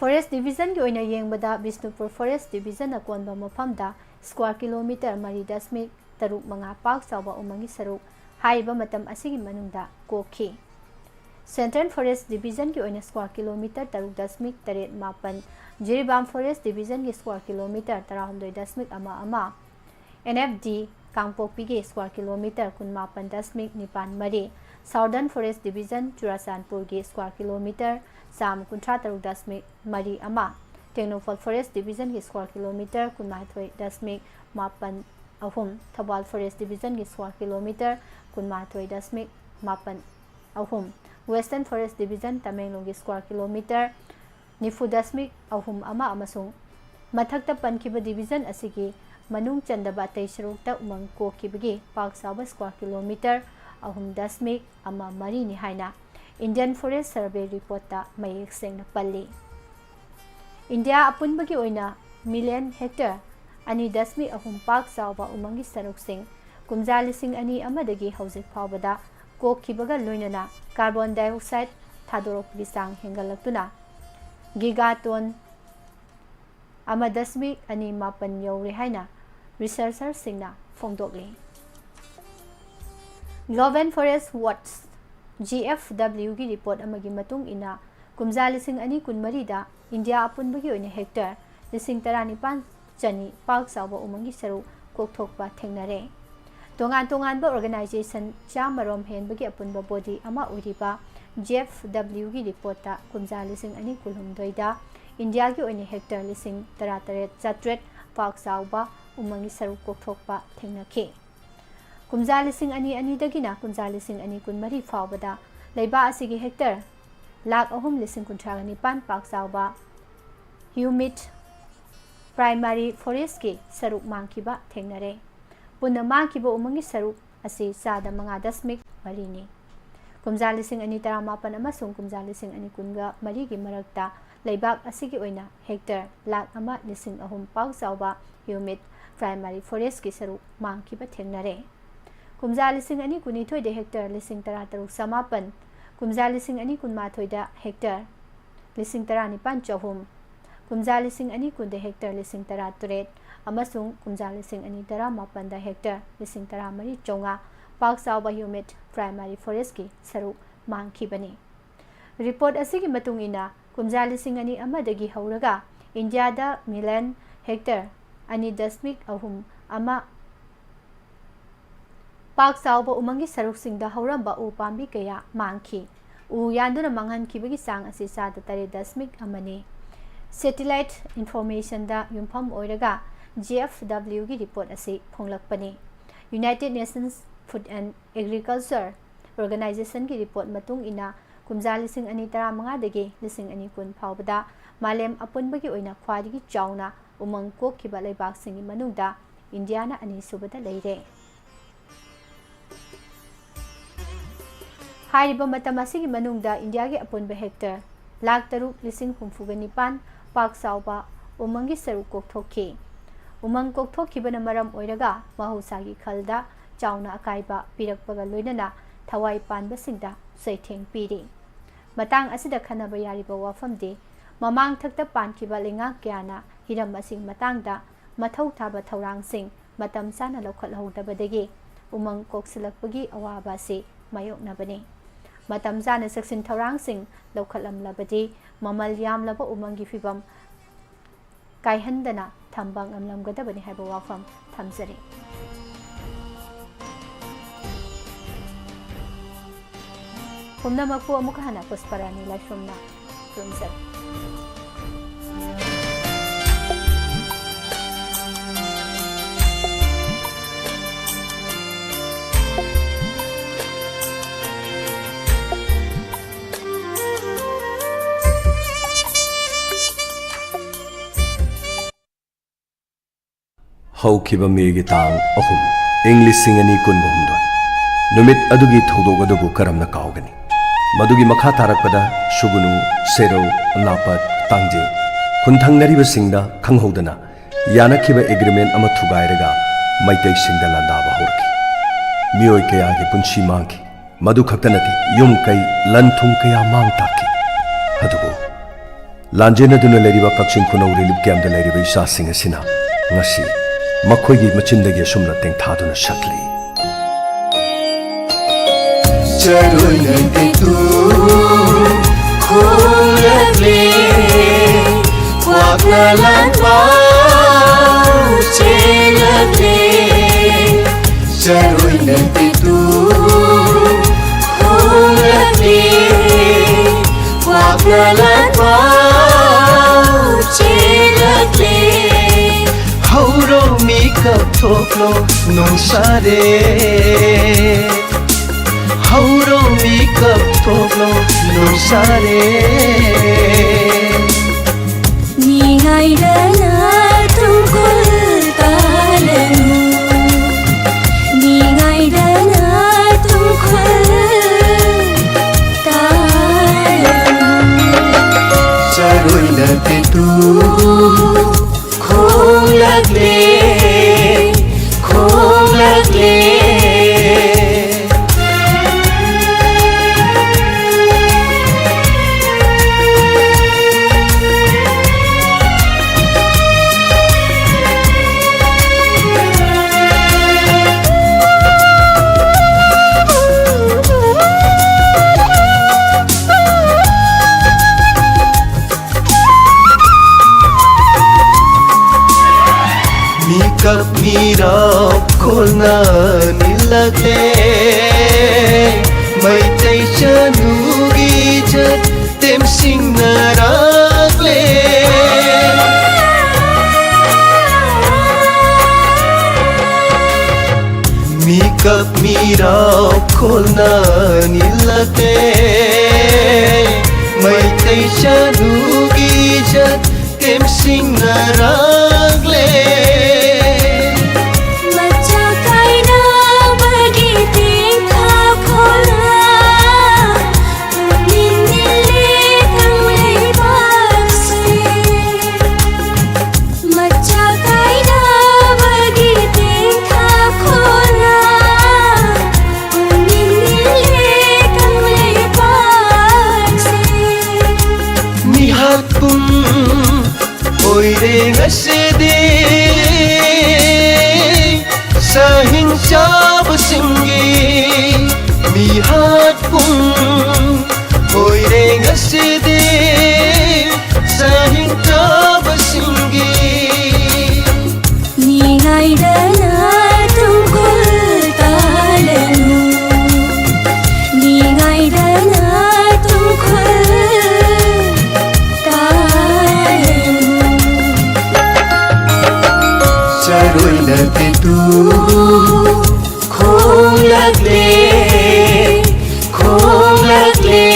फॉरेस्ट डिवीजन की ओइना येंगबदा बिष्णुपुर फॉरेस्ट डिवीजन अकोनबा मफमदा स्क्वायर किलोमीटर 3.35 पाक चावबा उमंगी सरुक हाइबा मतम असिगी मनुंगदा कोखी सेंट्रल फॉरेस्ट डिवीजन की ओइना square kilometre 3.38 Jiribam forest division की स्क्वायर किलोमीटर 13.11 एनएफडी कांगपोपी की square kilometre 19.93 southern forest division Churachandpur की square kilometre 153.3 Tengnoupal forest division की square kilometre 19.83 Thoubal forest division की square kilometre 19.83 western forest division Tamenglong की स्क्वायर किलोमीटर 9.31 मथक्ता पनखिबा डिवीजन असिगी मनुंग चंदबा अतै सरुकता उमंग कोखिबगी पाक चावबा स्क्वायर किलोमीटर 3.13 नि हाइना इंडियन फॉरेस्ट सर्वे रिपोर्ट मयेक सेंगना पल्ली इंडिया अपुनबगी ओइना मिलियन हेक्टर 2.3 पाक चावबा उमंगी सरुकसिंग कुमजा 2,000 हौजिक फावबदा कोखिबगा लोइनना carbon dioxide थादोरकपगी Chang हेंगलक्तुना गिगाटोन 1.28 you're हाइना रिसर्चर्ससिंगना फोंदोकली global forest watch GFW की रिपोर्ट अमगी मतुंग इना कुमजा 2023 दा इंडिया अपुनबगी ओइना हेक्टर 19,900 चनी पाक चावबा उमंगी सरुक कोकथोकपा थेंगनरे तोंगान तोंगानबा ऑर्गेनाइजेशन चामरोम हेनबगी अपुनबा बॉडी अमा ओइरिबा GFW की रिपोर्ट कुमजा 2023 दा इंडिया की ओइना हेक्टर 13,800 पाक चावबा उमंगी सरुक कोकथोकपा थेंगनखे कुमजा 2,200 कुमजा 2,223 फावबदा लेबा असिगी हेक्टर 3,39,000 पाक चावबा ह्यूमिड प्राइमरी फॉरेस्ट के सरुक मांगखिबा थेंगनरे पुनः मांगखिबा उमंगी सरुक असी 5.3 नि कुमजा 2,218 अमसुंग कुमजा 2,223 की मरक्ता लेबाक असिगी ओइना हेक्टर 1,03,000 पाक चावबा ह्यूमिड प्राइमरी फॉरेस्ट की सरुक मांगखिबा थेंगनरे कुमजा 2,222 दा हेक्टर 13,900 कुमजा 2,223 दा हेक्टर 19,900 कुमजा 2,220 दा हेक्टर 13,000 अमसुंग कुमजा 2,218 दा हेक्टर 13,400 पाक चावबा ह्यूमिड प्राइमरी फॉरेस्ट की सरुक मांगखिबनी रिपोर्ट असिगी मतुंग इना कुमजा 2,201 हौरगा इंडिया दा मिलियन हेक्टर 2.3 पाक चावबा उमंगी सरुकसिंगदा हौरंबा उ पांबी कया मांगखी उ यादुना मांगहनखिबगी चांग असी 7.3 सैटेलाइट इन्फॉर्मेशन दा युमफम ओइरगा GFW की रिपोर्ट असी फोंगलकपनी United Nations food and agriculture organisation की रिपोर्ट मतुंग इना कुमजा 2,215 दगी 2,220 फावबदा मालेम अपुनबगी ओइना ख्वादिगी चावना उमंग कोखिबा लेबाकसिंगी मनुंगदा इंडियाना अनीसुबदा लेरे हाइरिबा मतम असिगी मनुंगदा इंडिया के अपुनबा हेक्टर 1,03,909 पाक चावबा उमंगी सरुक कोकथोखी उमंग कोकथोखिबना मरम ओइरगा महौसागी खलदा चावना अकाइबा पिरकपगा लोइनना थवाई पानबसिंगदा सैथेंग पीरी मतंग असिदा खनबा यारिबा वाफमदि ममांग थक्ता पानखिबा लेंगा क्याना हिरम असिंग मतंगदा मथौ थाबा थौरांगसिंग मतम चाना लौखलहौदबदगी उमंग कोक्सिलकपगी अवाबा से मायोकनबनी मतम चाना सक्सिन थौरांगसिंग लौखलमलबदि ममल यामलबा उमंगी फिबम कायहंदना थंबा ngमलमगदबनी हाइबा वाफम थमजरी ꯄꯨꯝꯅꯃꯛꯄꯨ ꯑꯃꯨꯛ ꯍꯟꯅ ꯄꯨꯁꯄꯔꯥꯅꯤ ꯂꯥꯏꯁ꯭ꯔꯝꯅ ꯈꯨꯔꯨꯝꯖꯔꯤ ꯍꯧꯈꯤꯕ ꯃꯦꯒꯤ ꯇꯥꯡ 3 ꯏꯪ 2022 ꯅꯨꯃꯤꯠ ꯑꯗꯨꯒꯤ ꯊꯧꯗꯣꯛ ꯑꯗꯨꯕꯨ ꯀꯔꯝꯅ ꯀꯥꯎꯒꯅꯤ ꯃꯗꯨꯒꯤ ꯃꯈꯥ ꯇꯥꯔꯛꯄꯗ ꯁꯨꯒꯨꯅꯨ ꯁꯦꯔꯧ ꯅꯥꯄꯠ ꯇꯥꯡꯖꯦꯡ ꯈꯨꯟꯊꯪꯅꯔꯤꯕꯁꯤꯡꯗ ꯈꯪꯍꯧꯗꯅ ꯌꯥꯅꯈꯤꯕ ꯑꯦꯒ꯭ꯔꯤꯃꯦꯟ ꯑꯃ ꯊꯨꯒꯥꯏꯔꯒ ꯃꯩꯇꯩꯁꯤꯡꯗ ꯂꯥꯟꯗꯥꯕ ꯍꯧꯔꯛꯈꯤ ꯃꯤꯑꯣꯏ ꯀꯌꯥꯒꯤ ꯄꯨꯟꯁꯤ ꯃꯥꯡꯈꯤ ꯃꯗꯨ ꯈꯛꯇ ꯅꯠꯇꯦ ꯌꯨꯝ ꯀꯩ ꯂꯟ ꯊꯨꯝ ꯀꯌꯥ ꯃꯥꯡ ꯇꯥꯛꯈꯤ ꯑꯗꯨꯕꯨ ꯂꯥꯟꯖꯦꯟꯅꯗꯨꯅ ꯂꯩꯔꯤꯕ ꯀꯛꯆꯤꯡ ꯈꯨꯅꯧ ꯔꯤꯂꯤꯐ ꯀꯦꯝꯞꯇ ꯂꯩꯔꯤꯕ ꯏꯆꯥꯁꯤꯡ ꯑꯁꯤꯅ ꯉꯁꯤ ꯃꯈꯣꯏꯒꯤ ꯃꯆꯤꯟꯗꯒꯤ ꯑꯁꯨꯝꯅ ꯇꯦꯡꯊꯥꯗꯨꯅ ꯁꯛꯂꯤ ꯆꯔꯣꯏꯅ ꯇꯦꯇꯨ ꯈꯣꯡꯂꯛꯂꯦ ꯀ꯭ꯋꯥꯛꯅ ꯂꯥꯟꯐꯥꯎ ꯆꯦꯜꯂꯛꯂꯦ ꯆꯔꯣꯏꯅ ꯇꯦꯇꯨ ꯈꯣꯡꯂꯛꯂꯦ ꯀ꯭ꯋꯥꯛꯅ ꯂꯥꯟꯐꯥꯎ ꯆꯦꯜꯂꯛꯂꯦ ꯍꯧꯔꯣ ꯃꯤꯀꯞ ꯊꯣꯛꯂꯣ ꯅꯨꯡꯁꯥꯔꯦ ꯍꯧꯔꯣ ꯃꯤꯀꯞ ꯊꯣꯛꯂꯣ ꯅꯨꯡꯁꯥꯔꯦ ನೀಗೈಡನ ತುಂಕುಲ್ ತಾಲನು ನೀಗೈಡನ ತುಂಕುಲ್ ತಾಲನು ಚರುಯ್ನ ತೆತು ಖೋಲಗ್ಲೆ ಖೋಲಗ್ಲೆ कब मीरा खोलना निलगे मैतै चनुगी जत तेम सिंह नरागले मी कब मीरा खोलना निलगे मैतै चनुगी जत तेम Singh नरागले ngasi sahing chab singi mihat pung oire ngasi sahing chab singi ನೀಗೈಡನ ತುಂಕುಲ್ ತಾಲನು ನೀಗೈಡನ ತುಂಕುಲ್ ತಾಲನು चरुइना तेतु खोलग्ले खोलग्ले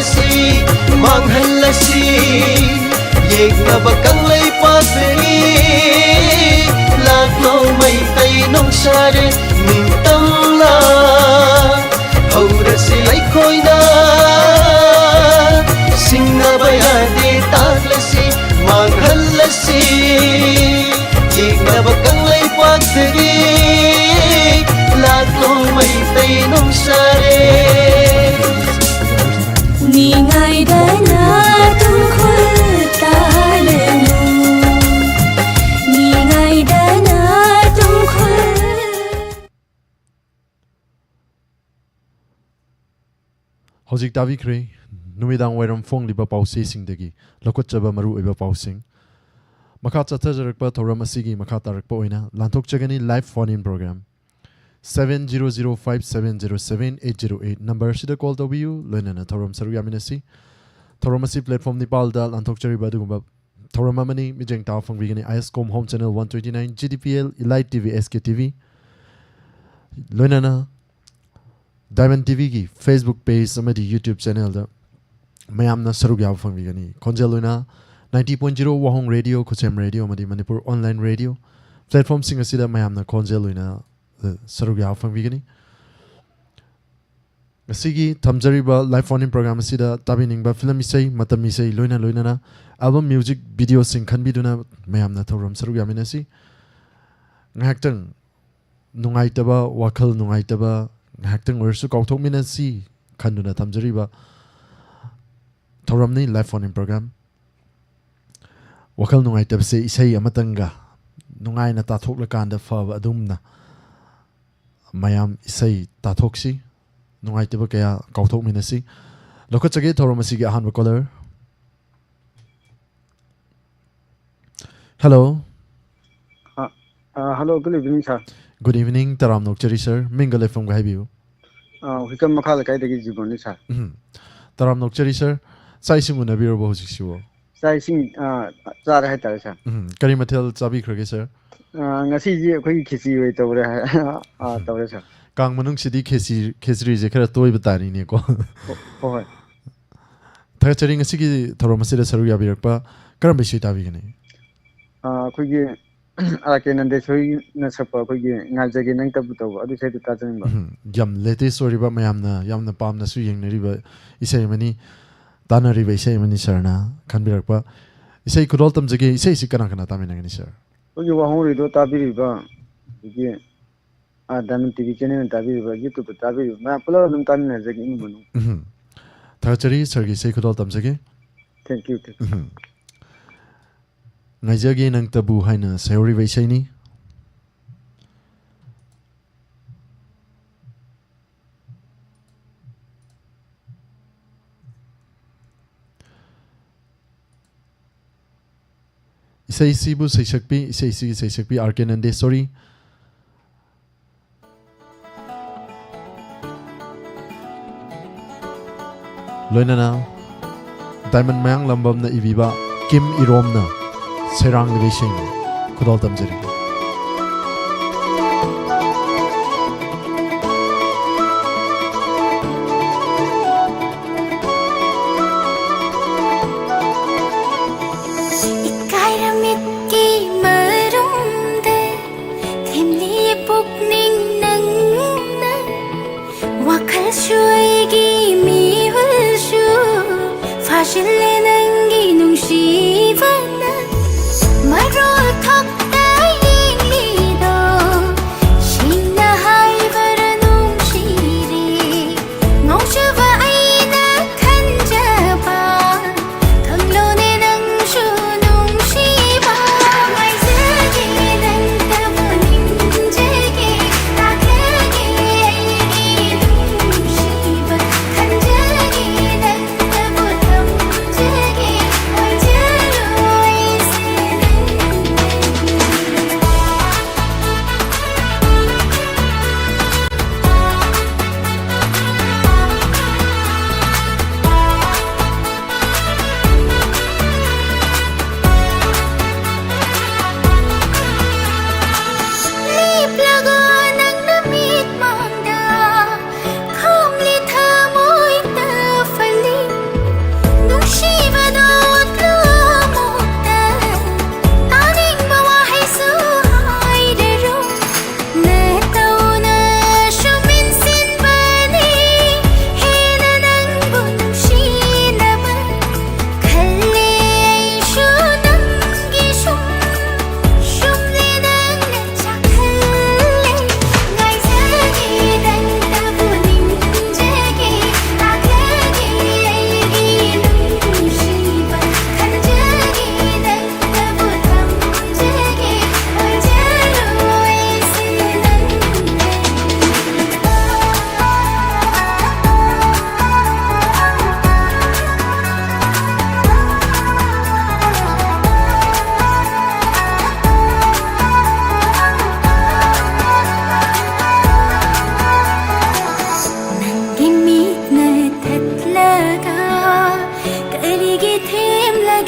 ꯂꯁꯤ ꯃꯥꯡꯍꯜꯂꯁꯤ ꯌꯦꯛꯅꯕ ꯀꯪꯂꯩ ꯄꯥꯠꯇꯒꯤ ꯂꯥꯛꯂꯣ ꯃꯩꯇꯩ ꯅꯨꯡꯁꯥꯔꯦ ꯅꯤꯡꯇꯝꯂꯥ ꯍꯧꯔꯁꯤ ꯑꯩꯈꯣꯏꯅ ꯁꯤꯡꯅꯕ ꯌꯥꯗꯦ ꯇꯥꯛꯂꯁꯤ ꯃꯥꯡꯍꯜꯂꯁꯤ ꯌꯦꯛꯅꯕ ꯀꯪꯂꯩ ꯄꯥꯠꯇꯒꯤ ꯂꯥꯛꯂꯣ Meitei ꯅꯨꯡꯁꯥꯔꯦ Ningaydana tungkhul talanu Ningaydana tungkhul Hojik tabikhre numidang wairam fongliba pausesingdagi lokotchaba maru oiba pausing makha chathajarakpa thoram asigi makha tarakpa oina lanthokchagani live phone in program 7005707808 number sida call tobiu loinana thoram saru yaminasi thoram asi platform nipal da lanthokchari badugumba thoram amani mijeng ta phongbigani iscom home channel 129 gdpl elite tv skTV loinana Diamond TV की Facebook page amadi YouTube channel da mayamna saruk yaw phangigani konjeloina 90.0 Wahong radio Khochem radio amadi Manipur online radio platform sing asida mayamna konjeloina saruk yaw phangigani asigi thamjariba live phone in program asida tabiningba film isai matam isai loina na album music video sing khanbiduna mayamna thoram saruk yaminasi ngaktang nungaitaba wakhal nungaitaba Hacting versus Kautok Minasi Kanduna Tamjariba Thoramni live phone in program Wakal Nungai Tabse Isai Amatanga Nungai na Tatok Lakanda Fava Adumna Mayam Isai Tatoksi Nungai Tabakaya Kautok Minasi Lokachage Thoramasi Hanba Color Hello Hello, good evening, sir. Good evening Taram Nokchari sir Mingle from Gaibu We come Makala Kaitaki Jiboni, sir. Taram Nokchari sir Sai Simuna Birabo Sixuo Sai sing Zara Hatter, sir. Karimatel Sabi Krage sir Nasi, Queen Kissy, wait over sir. Kang Manung City Kesri Zekara Toy Batani Nico Oh, Tachering a Siki Toromasida Saruya Birpa Karambishi Tavigani Quiggy Arakan and the Soy Nasapa, Quiggy, Nazagin and Kabuto, other side to Tazan. Yam latest story about Mayamna Yamna Palm Nasuyang River Isemani Dana River Isemani Sarna Kanbirpa Isai could all them again say Sikanakana Taminani sir You were only do Tabiriba again. Diamond TV channel and Tabiriba, YouTube Tabi, Mapula and Tamina Zagin. Tachari Sergi say could all them again Thank you. Najagi Nang Tabu Haina Sayori Vaisani Isai Sibu Saishakpi, Isai Saishakpi, Arkan and Sorry. Loinana Diamond Mayang Lambam na Iviba, Kim Iromna, Serang Livishing, Kudal Tamjari. Fashion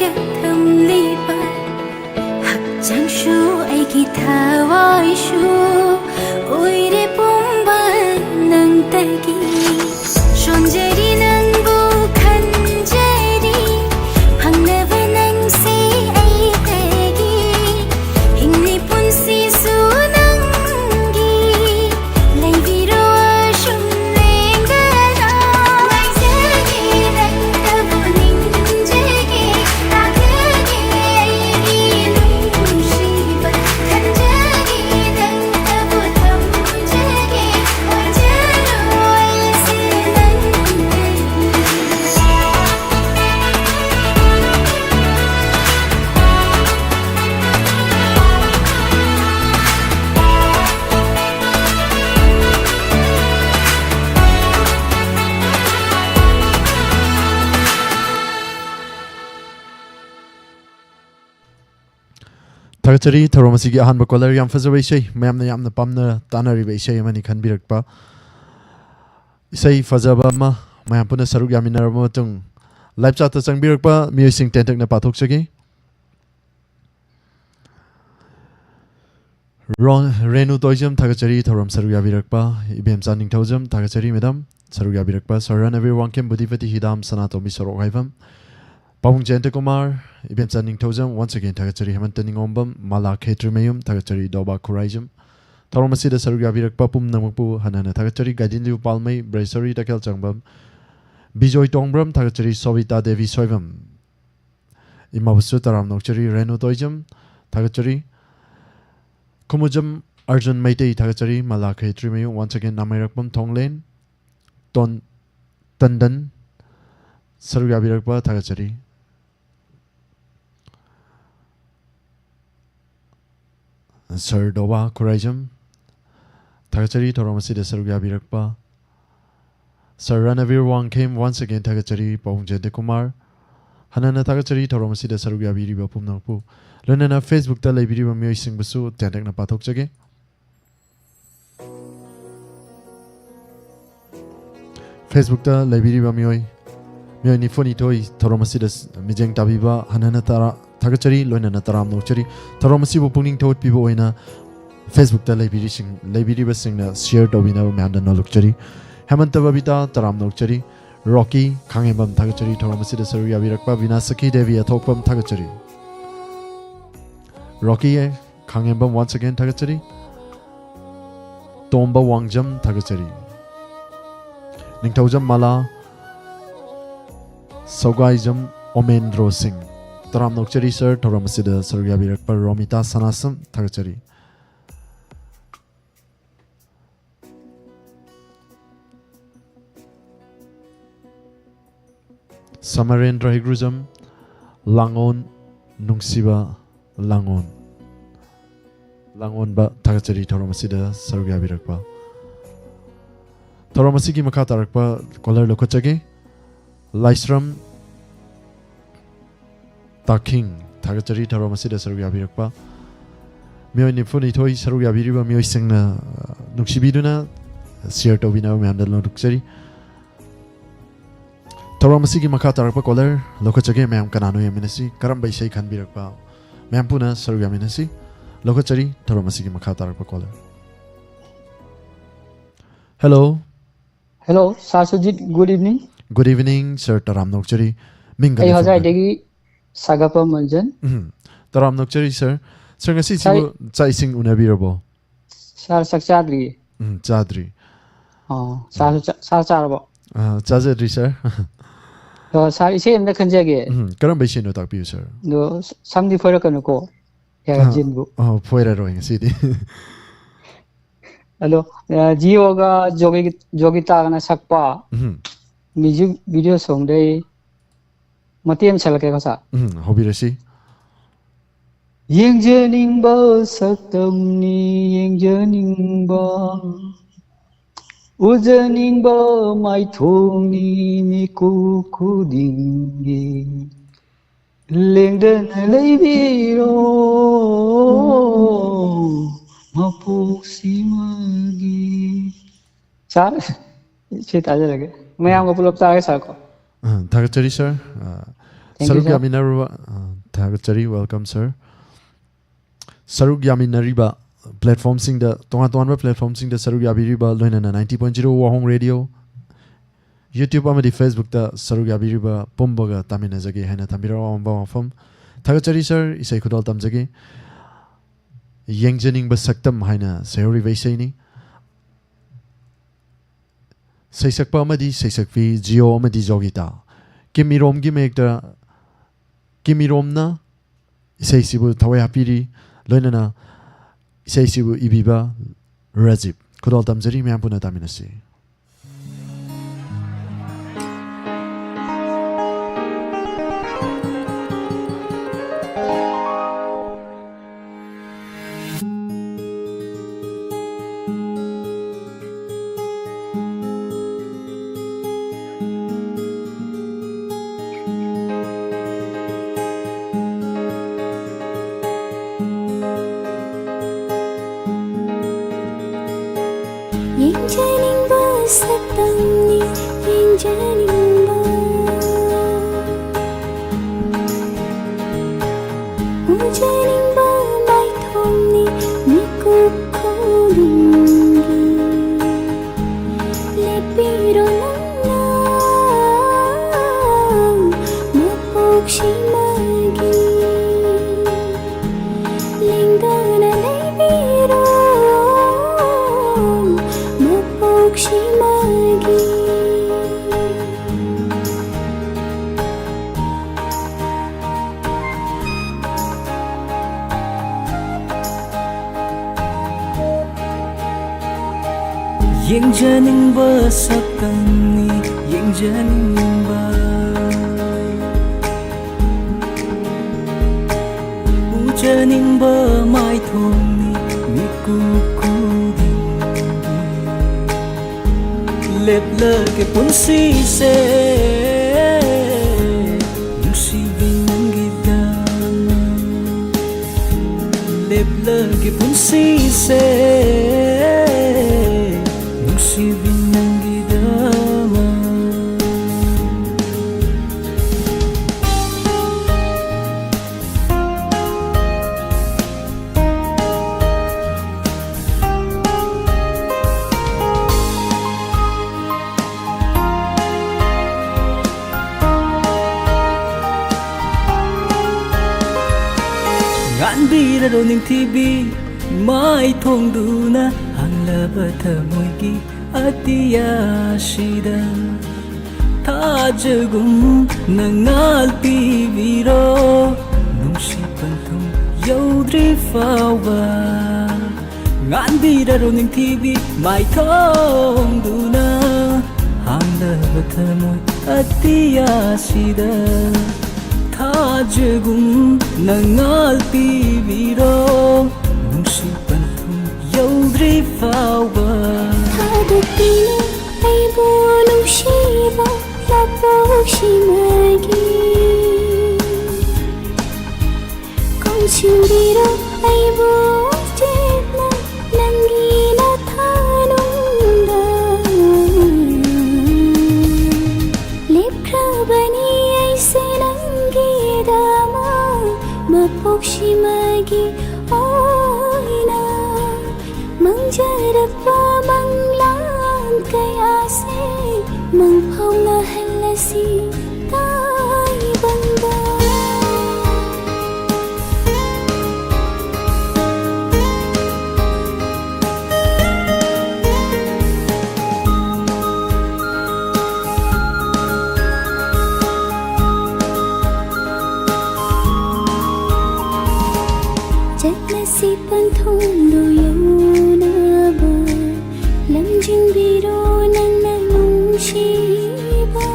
ꯒ ꯊꯝꯂꯤꯕ ꯍꯛꯆꯥꯡꯁꯨ ꯑꯩꯒꯤ ꯊꯋꯥꯏꯁꯨ ꯑꯣꯏꯔꯦ ꯄꯨꯝꯕ ꯅꯪꯇꯒꯤ ꯁꯣꯟꯖꯔꯤ ꯅꯪꯕꯨ ꯈꯟꯖꯔꯤ ꯐꯪꯅꯕ ꯅꯪꯁꯦ ꯑꯩꯗꯒꯤ ꯍꯤꯡꯂꯤ ꯄꯨꯟꯁꯤꯁꯨ ꯅꯪꯒꯤ ꯂꯩꯕꯤꯔꯣ ꯑꯁꯨꯝ ꯂꯦꯡꯗꯅ ꯉꯥꯏꯖꯒꯦ ꯅꯪꯇꯕꯨ ꯅꯤꯡꯖꯒꯦ ꯇꯥꯛꯂꯒꯦ ꯑꯩꯒꯤ ꯅꯨꯡꯁꯤꯕ ꯈꯟꯖꯒꯦ ꯅꯪꯇꯕꯨ ꯊꯝꯖꯒꯦ ꯑꯣꯏꯖꯔꯣ ꯑꯩꯁꯦ ꯅꯪꯇꯒꯤ ꯊꯥꯒꯠꯆꯔꯤ ꯊꯧꯔꯝ ꯑꯁꯤꯒꯤ ꯑꯍꯥꯟꯕ ꯀꯣꯂꯔ ꯌꯥꯝ ꯐꯖꯕ ꯏꯁꯩ ꯃꯌꯥꯝꯅ ꯌꯥꯝꯅ ꯄꯥꯝꯅ ꯇꯥꯅꯔꯤꯕ ꯏꯁꯩ ꯑꯃꯅꯤ ꯈꯟꯕꯤꯔꯛꯄ ꯏꯁꯩ ꯐꯖꯕ ꯑꯃ ꯃꯌꯥꯝ ꯄꯨꯟꯅ ꯁꯔꯨꯛ ꯌꯥꯃꯤꯟꯅꯔꯕ ꯃꯇꯨꯡ ꯂꯥꯏꯞ ꯆꯥꯠꯇ ꯆꯪꯕꯤꯔꯛꯄ ꯃꯤꯑꯣꯏꯁꯤꯡ ꯇꯦꯟꯇꯛꯅ ꯄꯥꯊꯣꯛꯆꯒꯦ ꯔꯦꯅꯨ ꯇꯣꯏꯖꯝ ꯊꯥꯒꯠꯆꯔꯤ ꯊꯧꯔꯝ ꯁꯔꯨꯛ ꯌꯥꯕꯤꯔꯛꯄ ꯏꯕꯦꯝꯆꯥ ꯅꯤꯡꯊꯧꯖꯝ ꯊꯥꯒꯠꯆꯔꯤ ꯃꯦꯗꯥꯝ ꯁꯔꯨꯛ ꯌꯥꯕꯤꯔꯛꯄ ꯁꯔ ꯔꯅꯕꯤꯔ ꯋꯥꯡꯈꯦꯝ ꯕꯨꯙꯤꯄꯇꯤ ꯍꯤꯗꯥꯝ ꯁꯅꯥꯇꯣꯝꯕꯤ ꯁꯣꯔꯣꯛ ꯍꯥꯏꯐꯝ ꯄꯥꯕꯨꯡ ꯖꯌꯟꯇ ꯀꯨꯃꯥꯔ ꯏꯕꯦꯝꯆꯥ ꯅꯤꯡꯊꯧꯖꯝ ꯋꯥꯟꯁ ꯑꯒꯦꯟ ꯊꯥꯒꯠꯆꯔꯤ ꯍꯦꯃꯟꯇ ꯅꯤꯡꯉꯣꯝꯕꯝ ꯃꯥꯂꯥ ꯈꯦꯇ꯭ꯔꯤꯃꯌꯨꯝ ꯊꯥꯒꯠꯆꯔꯤ ꯗꯣꯕꯥ ꯈꯨꯔꯥꯏꯖꯝ ꯊꯧꯔꯝ ꯑꯁꯤꯗ ꯁꯔꯨꯛ ꯌꯥꯕꯤꯔꯛꯄ ꯄꯨꯝꯅꯃꯛꯄꯨ ꯍꯟꯅ ꯊꯥꯒꯠꯆꯔꯤ ꯒꯥꯏꯗꯤꯟꯂꯤꯎ ꯄꯥꯜꯃꯩ ꯕ꯭ꯔꯦꯁꯔꯤ ꯇꯈꯦꯜ ꯆꯪꯕꯝ ꯕꯤꯖꯣꯏ ꯇꯣꯡꯕ꯭ꯔꯝ ꯊꯥꯒꯠꯆꯔꯤ ꯁꯣꯕꯤꯇꯥ ꯗꯦꯕꯤ ꯁꯣꯏꯕꯝ ꯏꯃꯥꯕꯨꯁꯨ ꯇꯔꯥꯝ ꯅꯣꯛꯆꯔꯤ ꯔꯦꯅꯨ ꯇꯣꯏꯖꯝ ꯊꯥꯒꯠꯆꯔꯤ ꯈꯨꯃꯨꯖꯝ ꯑꯔꯖꯨꯟ ꯃꯩꯇꯩ ꯊꯥꯒꯠꯆꯔꯤ ꯃꯥꯂꯥ ꯈꯦꯇ꯭ꯔꯤꯃꯌꯨꯝ ꯋꯥꯟꯁ ꯑꯒꯦꯟ ꯅꯥꯃꯩꯔꯛꯄꯝ ꯊꯣꯡꯂꯦꯟ ꯇꯟꯗꯟ ꯁꯔꯨꯛ ꯌꯥꯕꯤꯔꯛꯄ ꯊꯥꯒꯠꯆꯔꯤ Sir Doba Khuraijam Thagachari Thoram asida saruk yabirakpa Sir Ranavir Wangkhem once again Thagachari Pawung Jente Kumar Hanana Thagachari Thoram asida saruk yabiriba pumnakpu Lanana Facebook ta laibiriba mioising basu tentakna pathok jage Facebook ta laibiriba mioi nifoni toi thoram asida mijeng tabiba hanana tara Thagachari loinana taram nokchari thoram asibu pungning thot pibo oina Facebook ta laibiriba singna share tobina myamda nolukchari Hemanta Babita taram nokchari Rocky Khangembam Thagachari thoram asida saru yabirakpa Vinasaki Devi athokpam Thagachari Rocky Khangembam once again Thagachari Tomba Wangjam Thagachari Ningthaujam Mala Sogaijam Omendro Singh Taram Nokchari Sir Thoram asida saru yabirakpa Romita Sanasam Thagachari Samarendra Higruzam Langon Nungsiba Langon Ba Thagachari Thoram asida saru yabirakpa Thoram asigi makha tarakpa kolar lokochage Laisram Taking Thagachari Thoram asida saru yabirakpa Mioi nifuni thoi saru yabiriba mioi singna nuksibiduna share tobina myamda nokchari Thoram asigi makha tarakpa kolar lokochage mayam kanano yaminasi karamba isai khanbirakpa mayam puna saru yaminasi lokochari Thoram asigi makha tarakpa kolar Hello Hello, Sasujit, good evening. Good evening, Sir Taram Nokchari. Minga. I Hazai Degi Sagapa Manjan. Taram Nokchari, sir. Sir, ngasi sibo chai sing unabirabo. Sar Sakchadri. Chadri. Oh, Sar Charabo. Chadri, sir. So, Sar is in the Kanjagi. Karam Basin no tak sir. No, some different Kanoko. Jinbu. Oh, Poira Rowing City. Hello, Gioga Jogita na Sakpa. Music video song day. Matiam Salakasa. Hobirasi. Yang jening ba saktam ni yang jening ba ujening ba mai thong ni mi ku ku ding ni leng den lei bi ro mapuk simagi sar che ta lage मैं आपको pull-up तारे साको Thagachari, sir. Thank you, Saruk sir. Yaminariba Thagachari, welcome sir. Saruk Yaminariba platform sing the Tonga platform sing the Saruk Yabiriba Loinana 90.0 Wahong Radio YouTube amadi Facebook da Saruk Yabiriba Pumbaga Tamina Zagi Hana Tamira Amba Fam Thagachari sir Isai Kudal Tamzagi Yangjaning Basaktam Haina Sayori Vaisani Saisakpa Amadi Saisakvi Geo Amadi Zogita Kimirom Gimekta Kimiromna Isaisibu Tawai Hapiri Loinana Isaisibu Ibiba Rajib Kudal Tamzari Mampuna Taminasi Yengjaning basaktamni yengjaning ba Ujaning ba mai thomni mikukulingi Lepiro nangna mapokshi magi Lingana lebiro Shimagi Yengjaning basaktamni yengjaning ba Ujaning ba mai thomni mikukudi Lepla ke punsi se Nusibin ang gidama Lepla ke punsi se Nusibin ang gidama Bira ning TV mai thongduna hanglaba thamoigi atiya shida thajagum nangal pibiro nungsi panthum yaudri fawa ngan bira ning TV mai thongduna hanglaba thamoi atiya shida Thajagum nangal pibiro Nungsipan thum yaudri fawa Thadapino aibo nungsiba Lapokshimagi Kongchimbiro aibo jetna Nangina thanunda Lepkrabani aise Dama mapokshimagi oina mangjarapa manglan kaya se mangphau na halasi tai banda Si panthundu yauna ba lamjing biro nanang shiba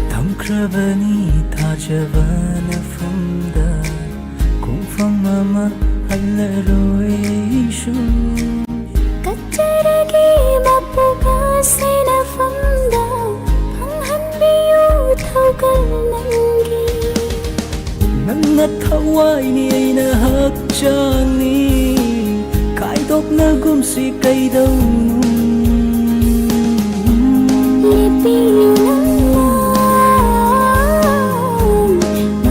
Thamkrabani thajavana famda kung famama allaroi shu Kacharagi mapuga sena famda phanghanbiyu thaugal nangi Nangna thawai ni aina hakchangni kaidok na gumsi kaidau Lepiyu nangna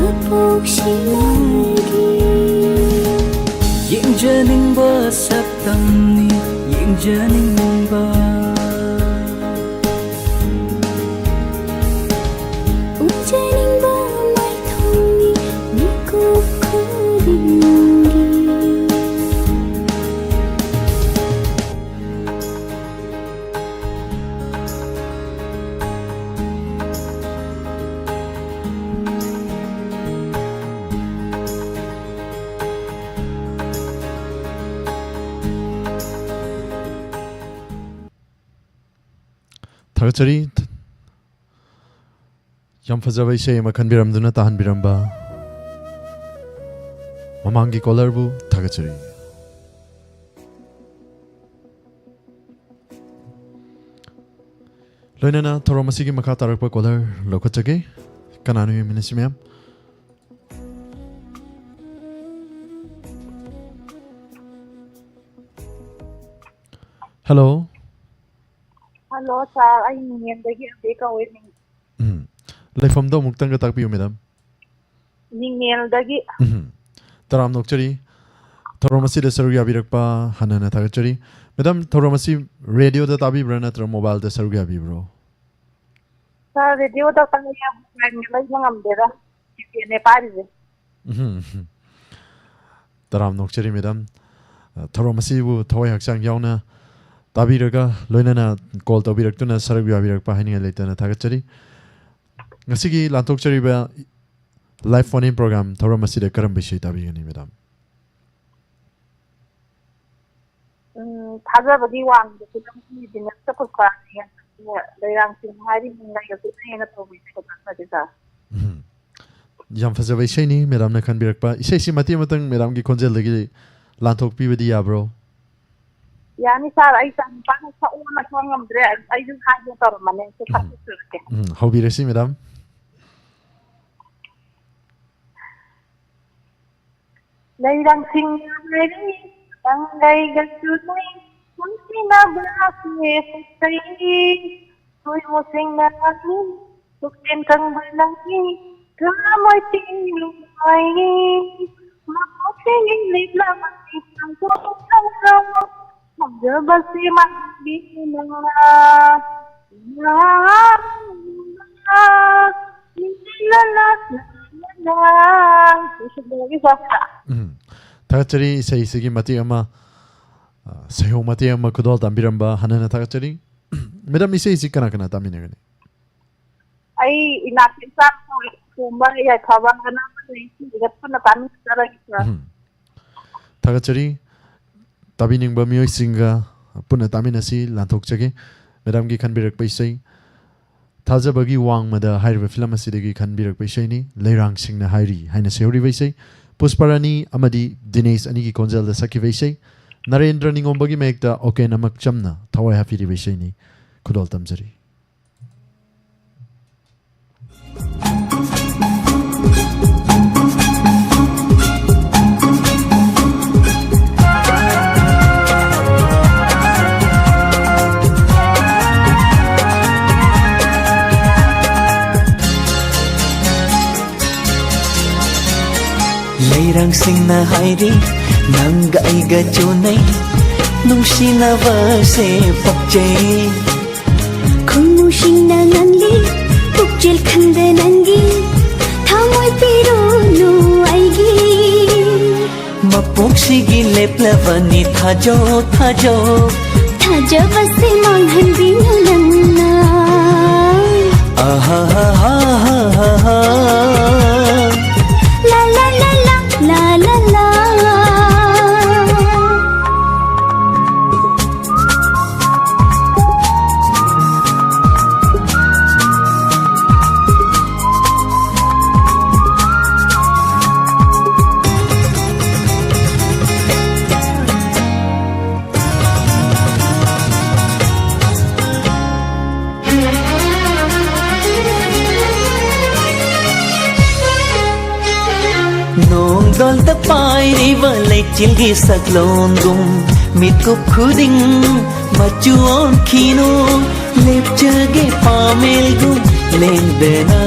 ꯈꯨꯔꯨꯝꯖꯅꯤꯡꯕ 우재닝바 말통이 미국코딩기 थागचरी यम फजब इसे म खनबिरमदुना ताहनबिरमबा ममांगी कॉलरबु थागचरी लोइनाना थोरमसिगी मखा तारकप caller लोखचगे कनानु मिनिसि ma'am hello hello sir आई निंगेंदगी अबे कवे लेफमदो मुक्तंग ताकपियो मैडम निंगेलदगी तराम नोकचरी थोरमसि द सरुया बिरकपा हनना थागचरी मैडम थोरमसि रेडियो द ताबिब्र नत्र मोबाइल द सरुया बिब्रो सर रेडियो द तंगया लई मंगमदेरा ने पारिजे तराम नोकचरी मैडम थोरमसि बु थोय हक्सांग यावना ताबिरगा लोइनाना कॉल तबिरक्तुना सरुया बिरकपा हाइनिंग लेतना थागचरी ngasi lantok chariba live phone in program thoramasi de karam bishi tabigani madam थाजाबदी Wang film की बिजनेस का प्रोग्राम है लेरांग सिंह हारी मिंगा यतो ने तो बिसे को थाजा सा yam fazaba isai ni madam na khan birakpa isai si mati matang madam gi khonjel legi lantok pibadi ya bro यानी सर आई सन पान सा ओना थंगमद्रे आई जु हाजो तर माने से खासु सुरके hobby resi madam लेरांग सिंह हारी तंगई गसुनी मुंसिना ब्लासे सई सोई मोसिंग नानी सुकेन कंग बलंगी रामोय तिंग आई मोसिंग लिबला मसी संतो संतो जबसी मंदीना थागचरी isai sigi mati ama sayo mati ama kudol tambiramba hanana थागचरी madam isai si kana kana tamina gani आई इनाकिसा कुंबा या खबंगना नहीं गत्पना तामी सरगिसा थागचरी ताबिनिंग बमियोय सिंगा पुना तामिनसी लांथोकचगे मैडम की खनबिरक पैसै थाजबगी वांग मदा हाइरब फिल्म असिदगी खनबिरक पैसैनी लेरांग सिंगना हाइरी हाइना सेउरी वैसै पुष्परानी अमदी दिनेश अनि की कोंजल द सखि वैसै नरेंद्र निंगोंबगी मेकता ओके नमक चमना थवय हाफिरी वैसैनी खुदोल तमजरी leirang singna hairi nangga aiga chunai nungsinaba se pakjai khungmusingna nangli pukjel khande nangi thamoi pironu aigi mapoksigi leplabani thajo basi manghan binu lanna aha ha ha ha ha la la la la la la la dol ta pairi walai chilgi saklondum mikup khuding machuon khino lepchage pamelgu lengdena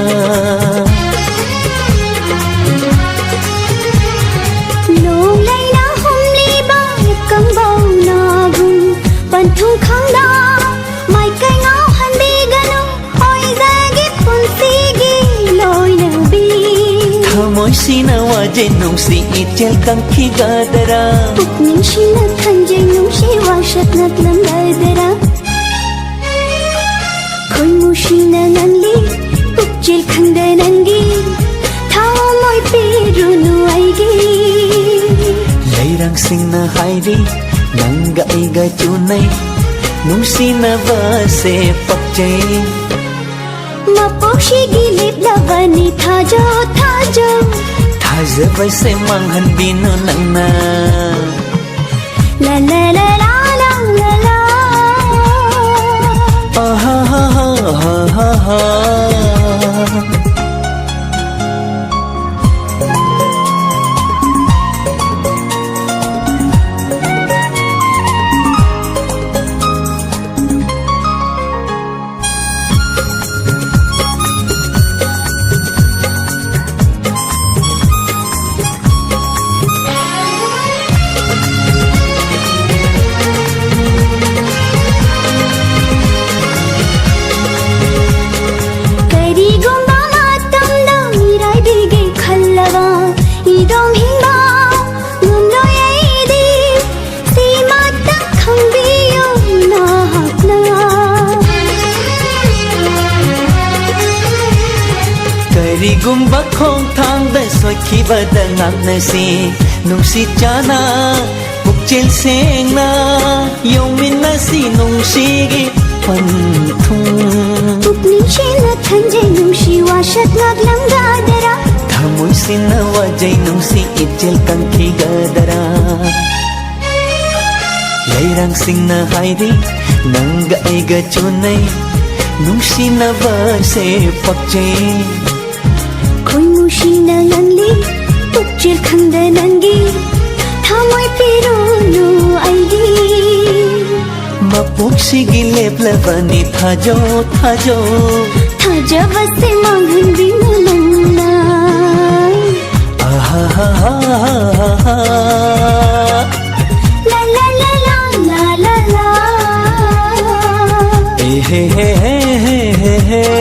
nong lai na homli ba kambau na gun pan थमोइसिना वाजे नुंसी इचल कंखी गादरा पुकनिंशिना खंजे नुंशी वाशत नतलम गादरा खोई मुशिना नंली पुकजिल खंदे नंगी थाओ मोय पेरुनु आईगी Leirang singna hairi nanga iga chunai Nungsina base pakchay Maposhi gilip lavani thajo thajo Thaja baise manghan bino nangna La la la la la la la Ah ha ha ha ha ha Gumba khong thang da soi khi bada ngam na si nung si chana pukchel seng na yong min na si nung si gi pan thung Puknin shina thanje nung shi washat naglam gadara thamoi sin na wajai nung si ichel kankhi gadara Leirang sing na hairi nanga aiga chunai nung si na ba se pakchay Khoi mushina nangli pukjil khanda nangi thamoi pirunu aigi Mapuk sigi lep lavani thajo thajo thaja vaste manghan binu nangna Ah ha ha ha ha La la la la la la la Hey hey hey hey hey hey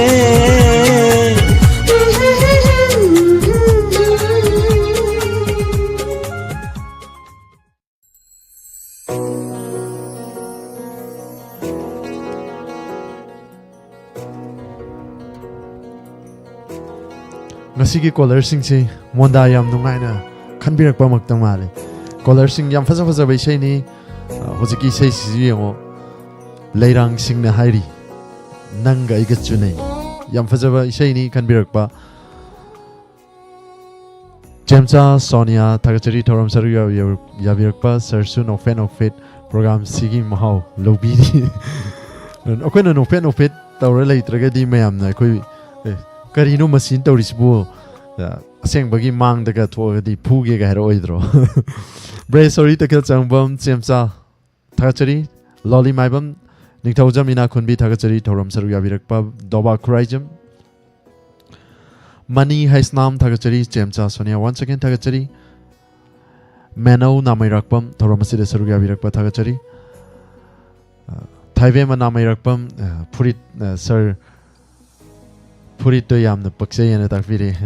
Ngasigi caller sing si monda yam nungai na khanbirak pa magtang male caller sing yam faza faza bai sei ni hojiki sei si yango leirang sing na hairi nanga iga chunai yam faza bai sei ni khanbirak pa Jamcha Sonia Tagachari Thoram Saru yabirak pa Sarsu no fan of it program sigi mahau lobby okoi no fan of it tawra leitraga di mayam na koi Karino machine tawrisibu asengbagi mangdaga thogadi phuge ga hero oidro bre sorry takil changbam chemcha thachari loli maibam ningthaujam ina khunbi thachari thoram saru yabirakpa doba khuraijam Money has nam thachari chemcha Sonia once again thachari Mano namairakpam thoram asida saru yabirakpa thachari Thaive ma namairakpam purit sir Puri to yam na paksay na takpiri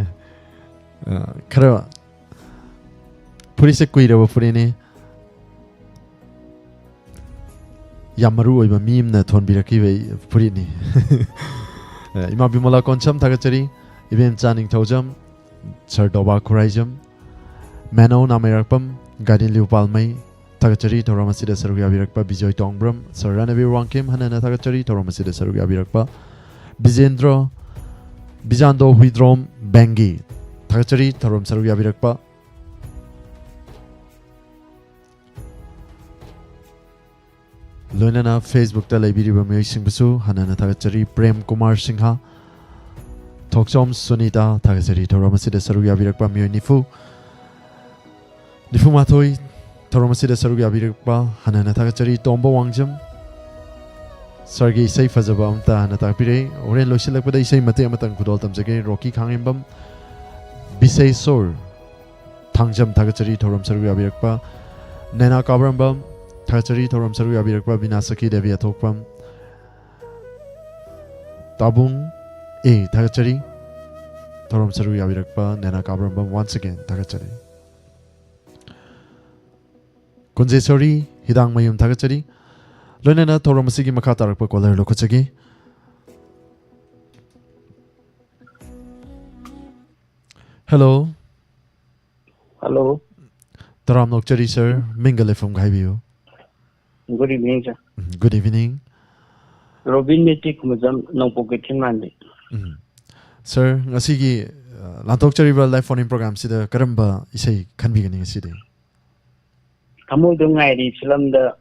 kara puri se kuira ba puri ne yamaru oiba mim na thon biraki be puri ni ima bimola koncham thagachari ibem chaning thaujam sir doba khuraijam mano namirakpam gadin liupalmai thagachari thoramasida saruya birakpa bijoy tongbram sir ranavir wangkim hanana thagachari thoramasida saruya birakpa Bijendra Bijando Huidrom Bengi Thagachari Thorom Saru Yabirakpa Loinana Facebook ta laibiriba miyoi singbasu hanana thagachari Prem Kumar Singha Thoksom Sunita Thagachari Thorom Asida Saru Yabirakpa miyoi Nifu Mathoi Thorom Asida Saru Yabirakpa hanana thagachari Tombo Wangjam Sargi say fazaba amta na takpire oren losilak pada isay mate amatang kudol tamjage Rocky Khangimbam Bisay Sor Thangjam Thagachari Thoram Saru Yabirakpa Nena Kabrambam Thagachari Thoram Saru Yabirakpa Binasaki Devi Athokpam Tabung Thagachari thorom saru yabirakpa nena kabram once again thagachari Kunjesori hidang mayum thagachari loinana thorom asigi makha tarakpa caller lokochagi Hello Hello. Taram Nokchari sir Mingle from Gaibiu Good evening, sir. Good evening Robin Metik Muzam no pocket in Monday. Sir ngasigi Lantokchari live phone in program sida karamba isai khanbigani ngasidi Amu dung I read film the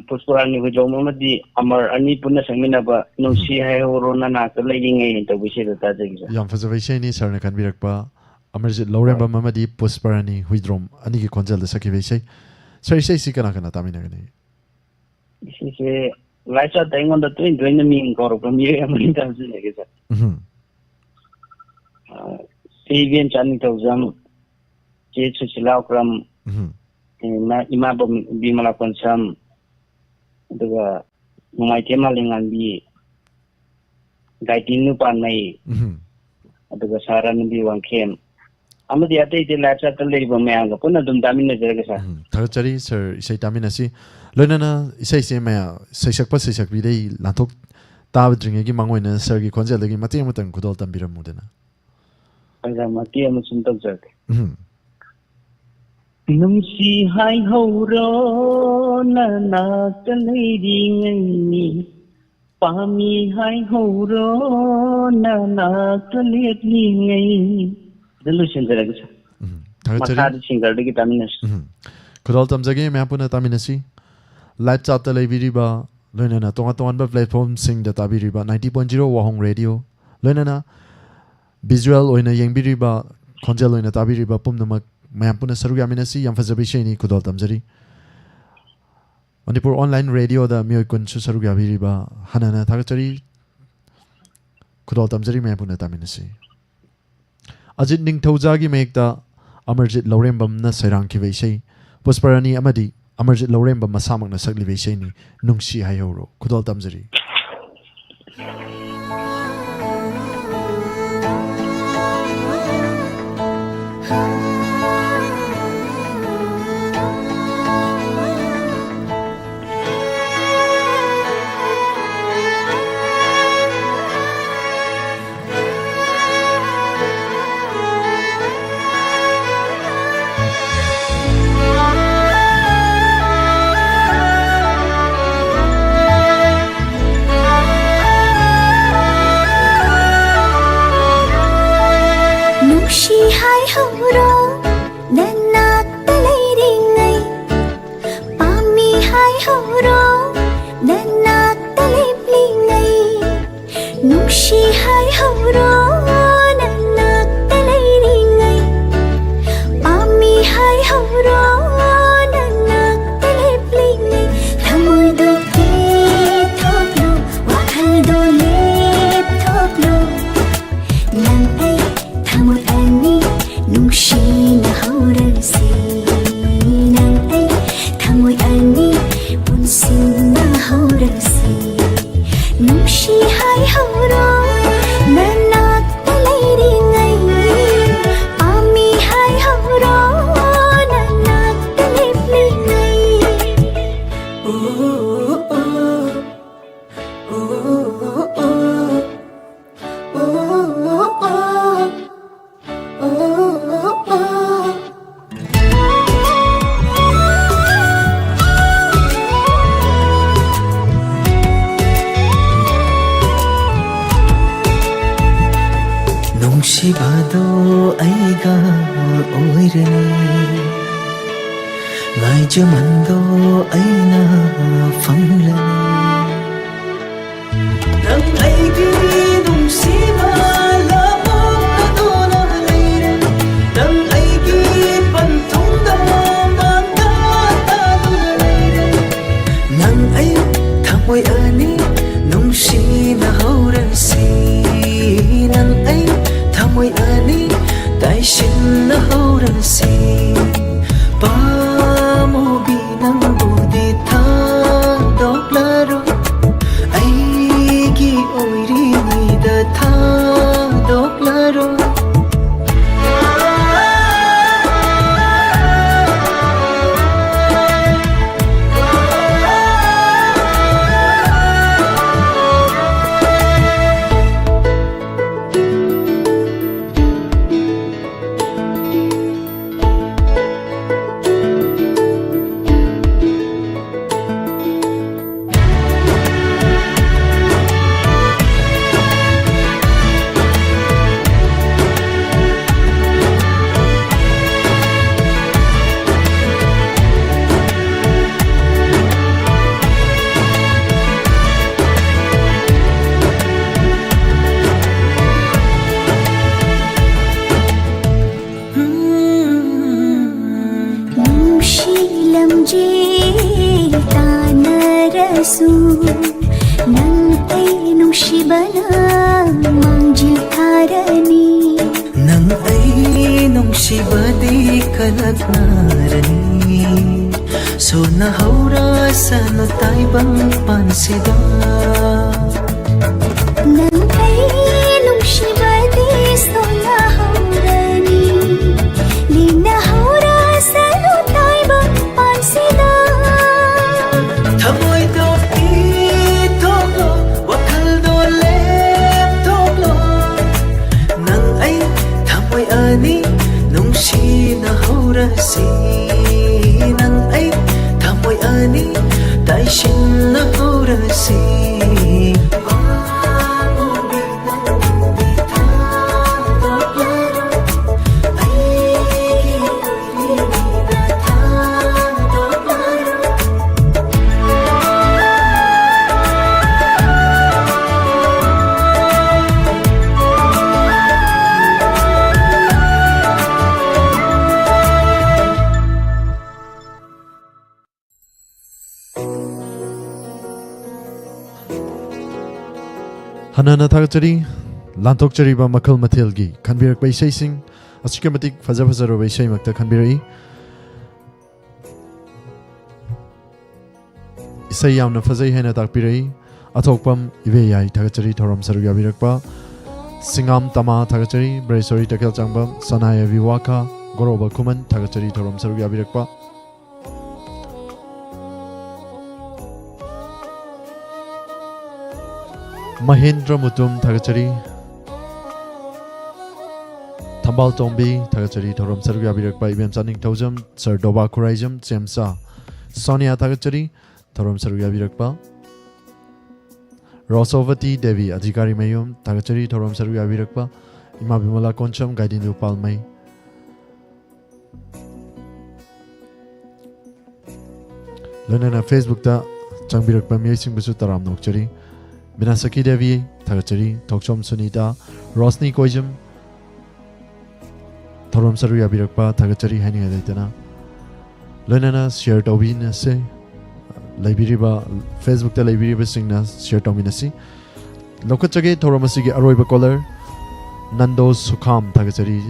Puspurani with Jomadi Amar Ani Puna Saminaba no see hai Rona Naka legging into we see the Tajik. Yam Fazavashani sir na kanbirakpa Amarjit Loremba Mamadi Pusparani Huidrom Aniki Konjal the Sakivese Sir say Sikana Taminagani This is a lights are dying on the train doing the mean core from here. Savian Channing Tozam Chilaukram Imabum Bimala Consum the my temaling and be guiding up on my the Saran be one came. I'm the other lads at the labor man, upon a dumdamina Jergasa. Thagachari sir isai taminasi loinana isai se maya saisak pa saisak bidei lantok tabdringe gi mangoina sir gi konjel gi mati matang kudol tambiramudena Mati Amusun Togzak. Numsi hai horo na kaliding Pami hai horo na kaliding The Lucian Jergasa. Thagachari Singer to get aminas. kudol tamjage me apuna taminasi light chat ta leibiriba loinana tonga tonga platform sing da tabiriba 90.0 Wahong radio loinana visual oina yengbiriba konjel oina tabiriba pumnamak mayapuna saruga minasi yam fazabisheni kudol tamjari Manipur online radio da miyoi kun su saruga biriba hanana thagachari kudol tamjari mayapuna taminasi Ajit ning thawjagi mekta Amarjit Laurembam na sairang kivaisai Pusparani amadi Amarjit Laurembam masamak na saglivaisai ni nungsi hayoro kudol tamjari Nushi hai horo nanak talai ringai Pami hai horo nanak talai blingai Nushi hai horo nanak talai ringai Pami hai horo nanak talai blingai Thamoi do ke thoklo wakhal do lep thoklo Nang ai thamoi ani nungshi na haurasi Nang ai thamoi ani punsin na haurasi Nungshi hai hauro nanak talai ringai Pami hai hauro nanak talai blingai Nungsibado aiga oirani Ngai jamando aina fanglani Nang aigi nungsiba labok na dona leire Nang aigi pantungda mangga taduna leire Nang ay thamoy ani nungsi na haurasi Nang ay thamoy ani taishin na haurasi Pamobi nang budi thadok laro Aigi oiri ni da ꯇꯥꯔꯁꯨ ꯅꯪ ꯑꯩ ꯅꯨꯡꯁꯤꯕꯅ ꯃꯥꯡꯖꯤꯜ ꯊꯥꯔꯅꯤ ꯅꯪ ꯑꯩ ꯅꯨꯡꯁꯤꯕꯗꯤ ꯀꯂꯛꯅꯔꯅꯤ ꯁꯣꯟꯅ ꯍꯧꯔꯁꯅꯨ ꯇꯥꯏꯕꯪ ꯄꯥꯟꯁꯤꯗ ꯅꯪ ꯑꯩ ꯅꯨꯡꯁꯤꯕꯗꯤ ꯁꯣꯟꯅꯍꯧꯔꯅꯤ ꯂꯤꯅꯍꯧꯔꯁꯅꯨ ꯇꯥꯏꯕꯪ ꯄꯥꯟꯁꯤꯗ ꯊꯃꯣꯏꯗꯣ ꯏꯊꯣꯛꯂꯣ ꯋꯥꯈꯜꯗꯣ ꯂꯦꯞꯊꯣꯛꯂꯣ ꯅꯪ ꯑꯩ ꯊꯃꯣꯏ ꯑꯅꯤ ꯅꯨꯡꯁꯤꯅꯍꯧꯔꯁꯤ ꯅꯪ ꯑꯩ ꯊꯃꯣꯏ ꯑꯅꯤ ꯇꯥꯏꯁꯤꯟꯅꯍꯧꯔꯁꯤ Hanana Thagachari, Lantokchariba Makal Mathilgi, Kanbirak by Sing, Askamatic Fazafazaro by Shaymakta Kanbiri Isayamna Fazay Hena Takpiri, Atokpam, Iveyai Tagachari Toram Saruga Virakpa, Singam Tama Tagachari, Bresori Takel Jambam, Sanaya Viwaka, Goroba Kuman, Tagachari Toram Saruga Virakpa. Mahendra Mutum Tagachari Thambal Tombi Tagachari Thoram Saruga Birakpa Ibem Saning Taujam Sir Doba Kuraijam Chemsa Sonia Tagachari Thoram Saruga Birakpa Rosovati Devi Adhikari Mayum Tagachari Thoram Saruga Birakpa Ima Bimala Koncham Gaidindu Palmai Lenana Facebook ta Changbirakpa Miyasing Bisu Taram Nokchari Binasaki Devi, Tagachari, Tokchom Sunita, Rosni Koijam, Thoram Saruya Birakpa, Tagachari, Hani Aditana, Lenana, share Tobinasi, Libiriba, Facebook, the Libiriba Singna, share Tominasi, Lokachagi, Thoramasigi, Aroiba Color, Nando Sukam, Tagachari,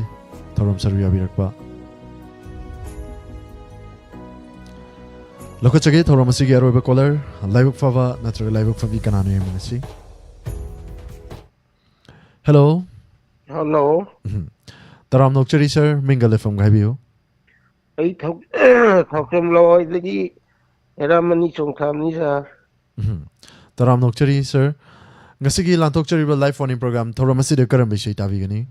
Thoram Saruya Birakpa. Lokachagi, Thoramasigi, Aroiba Color, Live Fava, Natural Live Favi Kanano Yamanasi. Hello. Hello. Taram Nokchari sir, Mingle from Gabio. I talk from Lloyd Lady Ramani Chongkam sir. Taram Nokchari sir. Gasigi Lantokchari live phone program, Thoramasi de Karambishi Tavigani.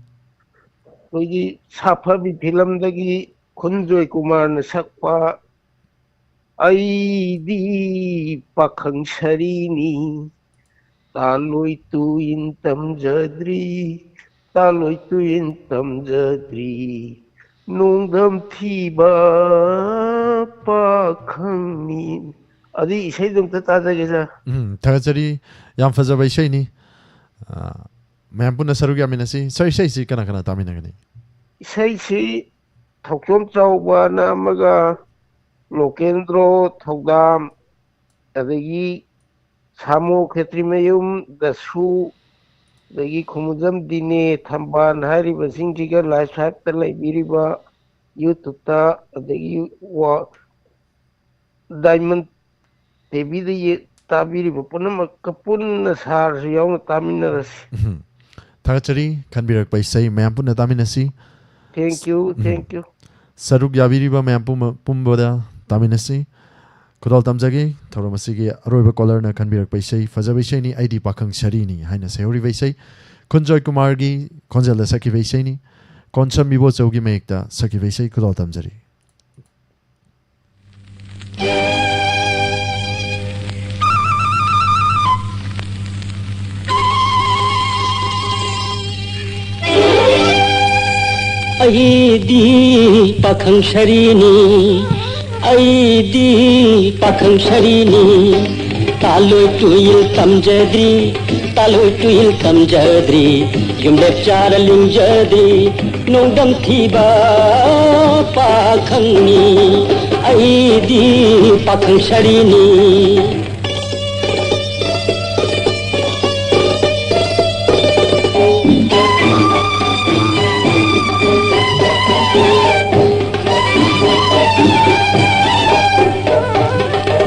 We Sapabi film Dagi Kunjoy Kumar Sakpa Aidi Pakang Sharini Taloi tu intam jadri Taloi tu intam jadri Nungdam thiba Pakang ni Adi isay dum tata gesa Tagachari Yam Faza by Shani Mampuna Saruga Minasi, sorry, say, Kanakana Taminagani. Say, see, Tokom Chauba Namaga Lokendro Togam Adagi Samo Ketrimeum, the Su, the Kumuzam Dine, Tamban, Hari, Basingiga, Last Factor, like Biriba, Yututa, the Diamond, Tebi the Tabiri, Punama Kapun, Sars, young Taminas. Tagachari can be by say, Mampuna Taminasi. Thank you, thank you. Saruk Yaviriba Mampuma Pumboda Taminasi. Kudal Tamzagi, Toromasigi, Aroba Colorna can be by say, Fazavishani, ID Pakang Sharini, Hina Seori Vesay, Konjoy Kumargi, Konzela Saki Vesani, Koncham Bibo Zogi make the Saki Vesay Kudal Tamzari. Aidi Pakang Sharini, Aidi Pakang Sharini, Taloi tuil tamjadri, Taloi tuil tamjadri, Yumbef charaling jadri, Nongdam thiba Pakangni, Aidi Pakang Sharini.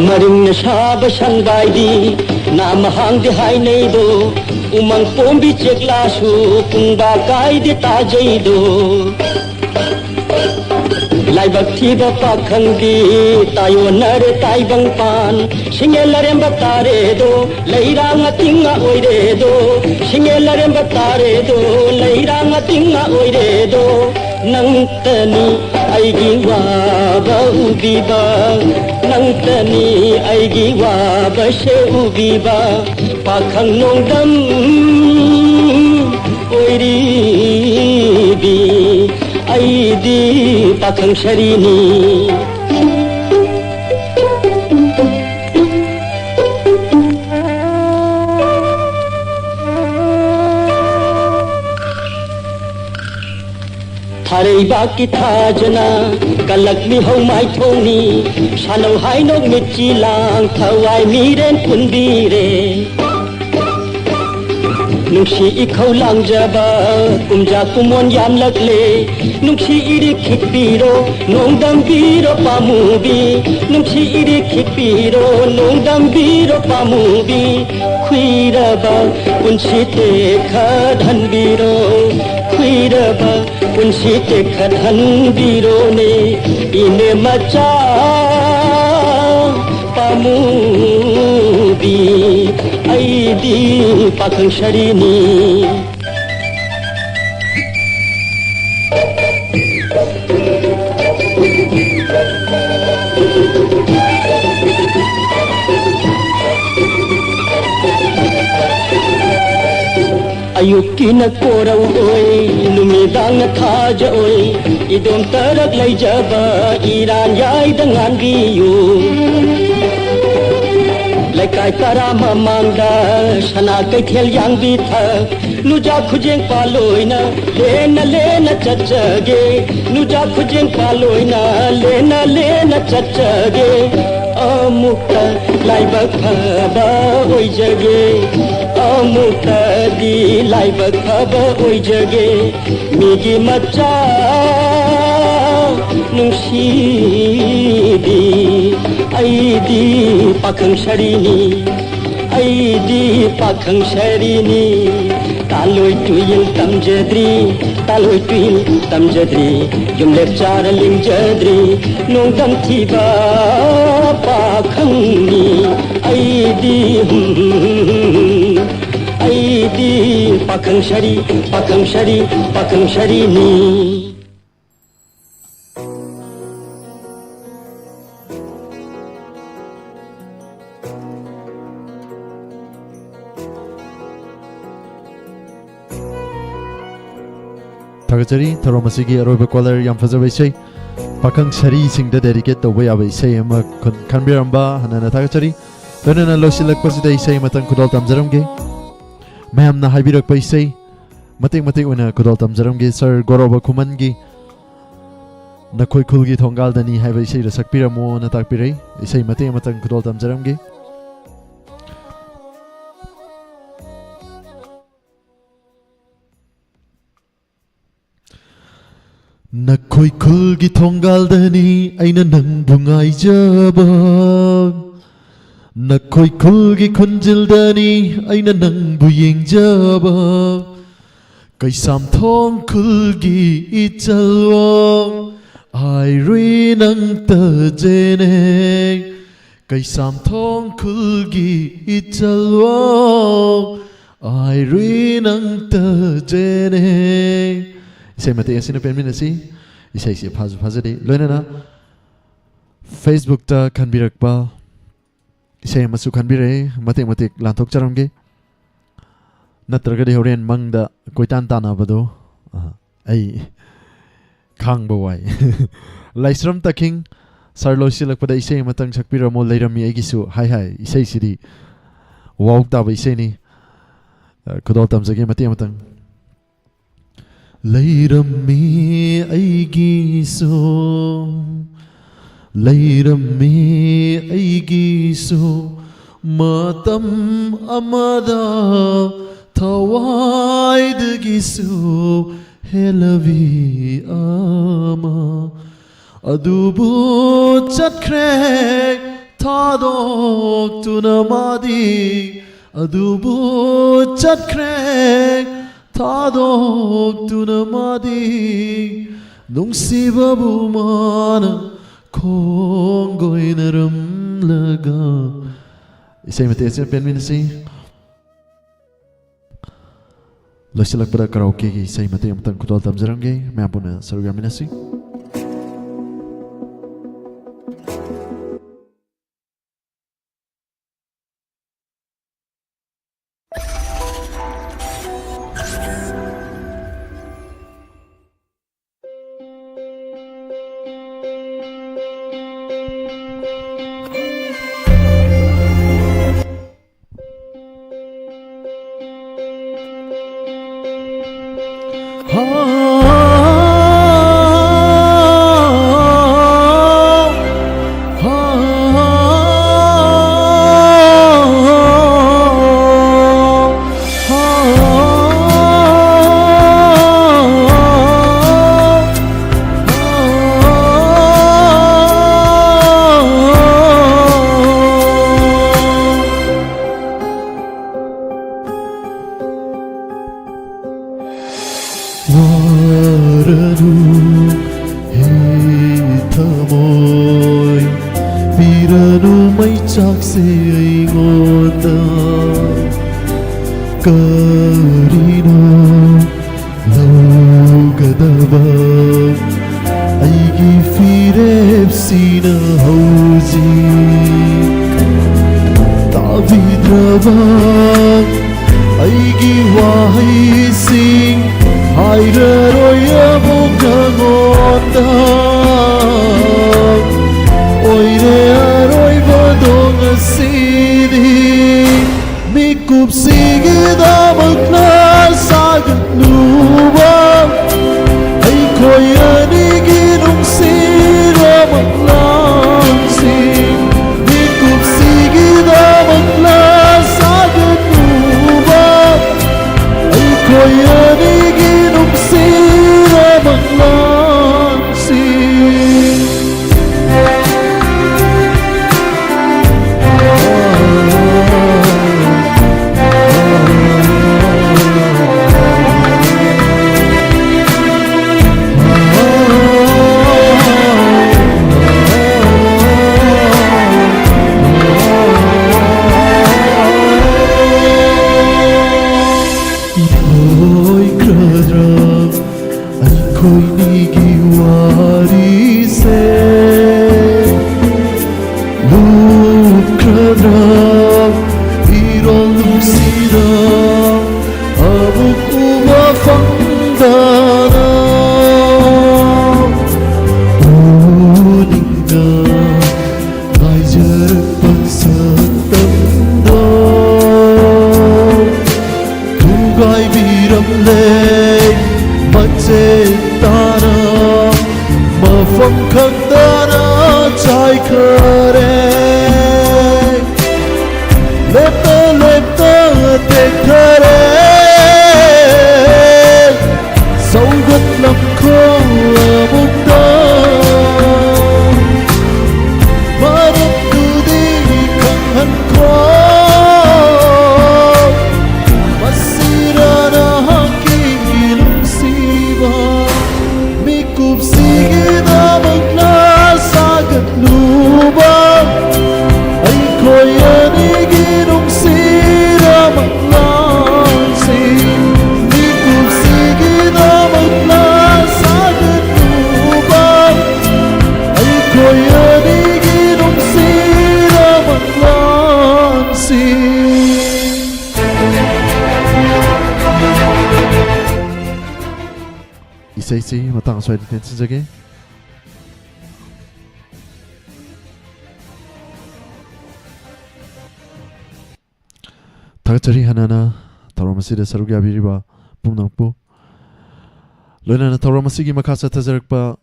Maring na shaba shangai di na mahang di hai nei do umang pombi chekla shu pungba kai di ta jai do Laibak thiba pakhang di tayo nar tai bang pan singelarem batare do leirang atinga oire do singelarem batare do leirang atinga oire do nang tani aigi wa ba ubi ba nang tani aigi wa ba she ubi ba pakhang nong dam oiri bi aidi pakhang sharini Tharei baki thajana kalak mi ho mai thoni shanau hai nok michi lang thawai miren kunbire Nungsi ikhau lang jaba kumja kumon yam lakle Nungsi iri khikpiro nongdam biro pamubi Nungsi iri khikpiro nongdam biro pamubi Khuiraba unsite khadhan biro Khuiraba unsite khadhan biro ne ine macha pamubi aidi pakhang sharini ayuki na korau oi numidang na thaja oi idom tarak lai jaba iran yai dangan biyu Laikai tara mamangda shana kai khel yang bi tha nuja khujeng paloina lena chachage nuja khujeng paloina lena chachage amukta laiba khaba oi jage amukta di laiba khaba oi jage migi macha nungshidi aidi pakhang sharini aidi pakhang sharini taloi tuil tamjadri yumlek charaling jadri nongdam thiba pakhang ni aidi pakhang sharini Thagachari Tharomasigi Aroba Kwalar Yam Fazawai Sei Pakhang Shari Singda dedicate to way away say ama Kanbiramba Hanana Thagachari Lenana Losilak Pasida Sei Matang Kudal Tamzaramge Ma'am na Habirak Pai Sei Mating Una Kudal Tamzaramge Sir Goroba Kumangi Nakoi Kulgi Tongal Dani Havai Sei Sakpiramo Natakpirei Sei Mating Matang Kudal Tamzaramge Nakoi kulgi thongal dani aina nang bungai jaba Nakoi kulgi khunjil dani aina nang buyeng jaba Kaisam thong kulgi ichalwa ai ri nang ta jene Kaisam thong kulgi ichalwa ai ri nang ta jene Isai mati asina penmin asi isai si phazu de loinana Facebook ta khanbirak ba isai masu khanbire mati lanthok charamge natraga de horen mangda koitan tana bado ai khang bawai laisram taking sarlo silak pada isai matang sakpira mo leirami aigisu hai isai sidi wow ta ba isai ni kodol tamjage mati matang Leirammi aigisu matam amada thawaidagisu helavi ama adubu chatkre ꯊꯥꯗꯣꯛꯇꯨꯅ ꯃꯥꯗꯤ ꯑꯗꯨꯕꯨ ꯆꯠꯈ꯭ꯔꯦ ꯊꯥꯗꯣꯛꯇꯨꯅ ꯃꯥꯗꯤ ꯅꯨꯡꯁꯤꯕꯕꯨ ꯃꯥꯅ ꯈꯣꯡꯒꯣꯏꯅꯔꯝꯂꯒ ꯏꯁꯩ ꯃꯇꯦꯛ ꯑꯁꯤ ꯄꯦꯟꯃꯤꯟꯅꯁꯤ ꯂꯣꯏꯁꯤꯜꯂꯛꯄꯗ ꯀꯔꯥꯎꯀꯦꯒꯤ ꯏꯁꯩ ꯃꯇꯦꯛ ꯑꯃꯇꯪ ꯈꯨꯗꯣꯜ ꯇꯝꯖꯔꯝꯒꯦ ꯃꯌꯥꯝ ꯄꯨꯟꯅ ꯁꯔꯨꯛ ꯌꯥꯃꯤꯟꯅꯁꯤ 이세이씨 matang aswai di tensin jage tagatari hanana tawramasi saruk yabiriba pumnangpu loinana tawramasi gi makasa tazarakpa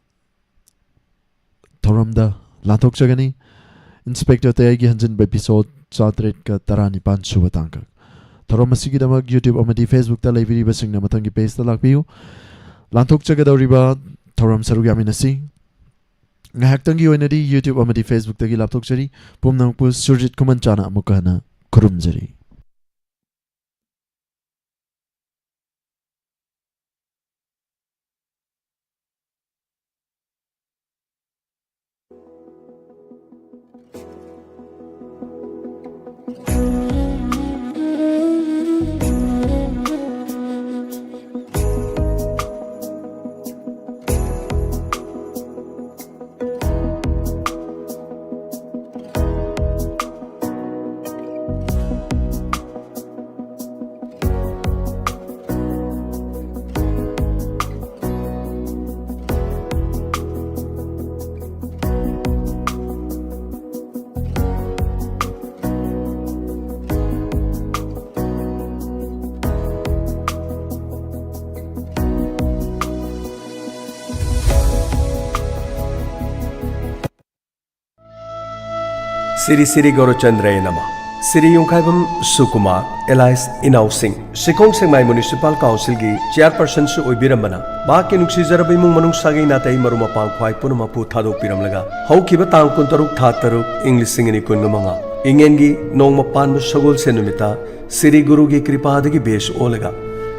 tawramda lantok jagani inspector tayagi hanjin episode chatret ka tarani pan subatangka tawramasi gi damak youtube amadi facebook ta laibiriba singna matangi page ta lakpiu lantok jagadawriba thoram saruk yaminasi ngahaktangi oinadi YouTube amadi Facebook tagi laptop jari pomnangpu surjit kuman chana amukana kurum jari. Siri Siri Gorochandra Nama Siri Yungkaibam Sukumar Elias Inau Singh Sikong Sengmai Municipal Council gi Chairperson su oibirambana Baki nuksi zarabimung manung sagi natai maruma pangkhwai punumapu thadok piramlaga Haukiba tang kuntaruk thataruk English singini kungamanga Ingengi nongma panbu sagol senumita Siri Guru gi kripadagi besh olaga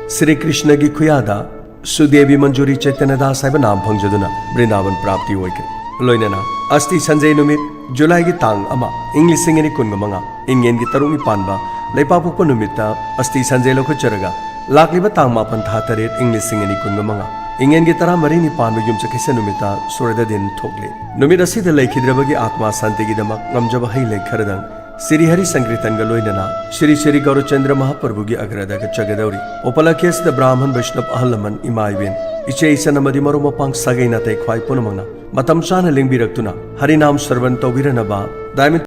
Sri Krishna gi khuyada Sudevi Manjuri Chaitanya Saiba nam phangjaduna Vrindavan prapti oikre Loinana Asti Sanjay Numit July gi tang ama English singini kungamanga Ingen gi tarungi panba Leipapukpa numita Asti Sanjay lokho charaga Lakliba tang mapan thataret English singini kungamanga Ingen gi tara marini panba yum chakisa numita Surada din thokle Numit asida laikhidrabagi atma santi gi damak ngamjaba hai lekharadang Siri Hari Sankirtan ga loinana Shri Shri Gaurachandra Mahaprabhu gi agrada ga chagadauri Opalakyas the Brahman Vaishnav Ahalaman Imaivin Iche Isanamadi Marumapang Sagay Natay Khwai Punamangna Matam Chana Lingbiraktuna Harinam Sarvan Taubiranaba Diamond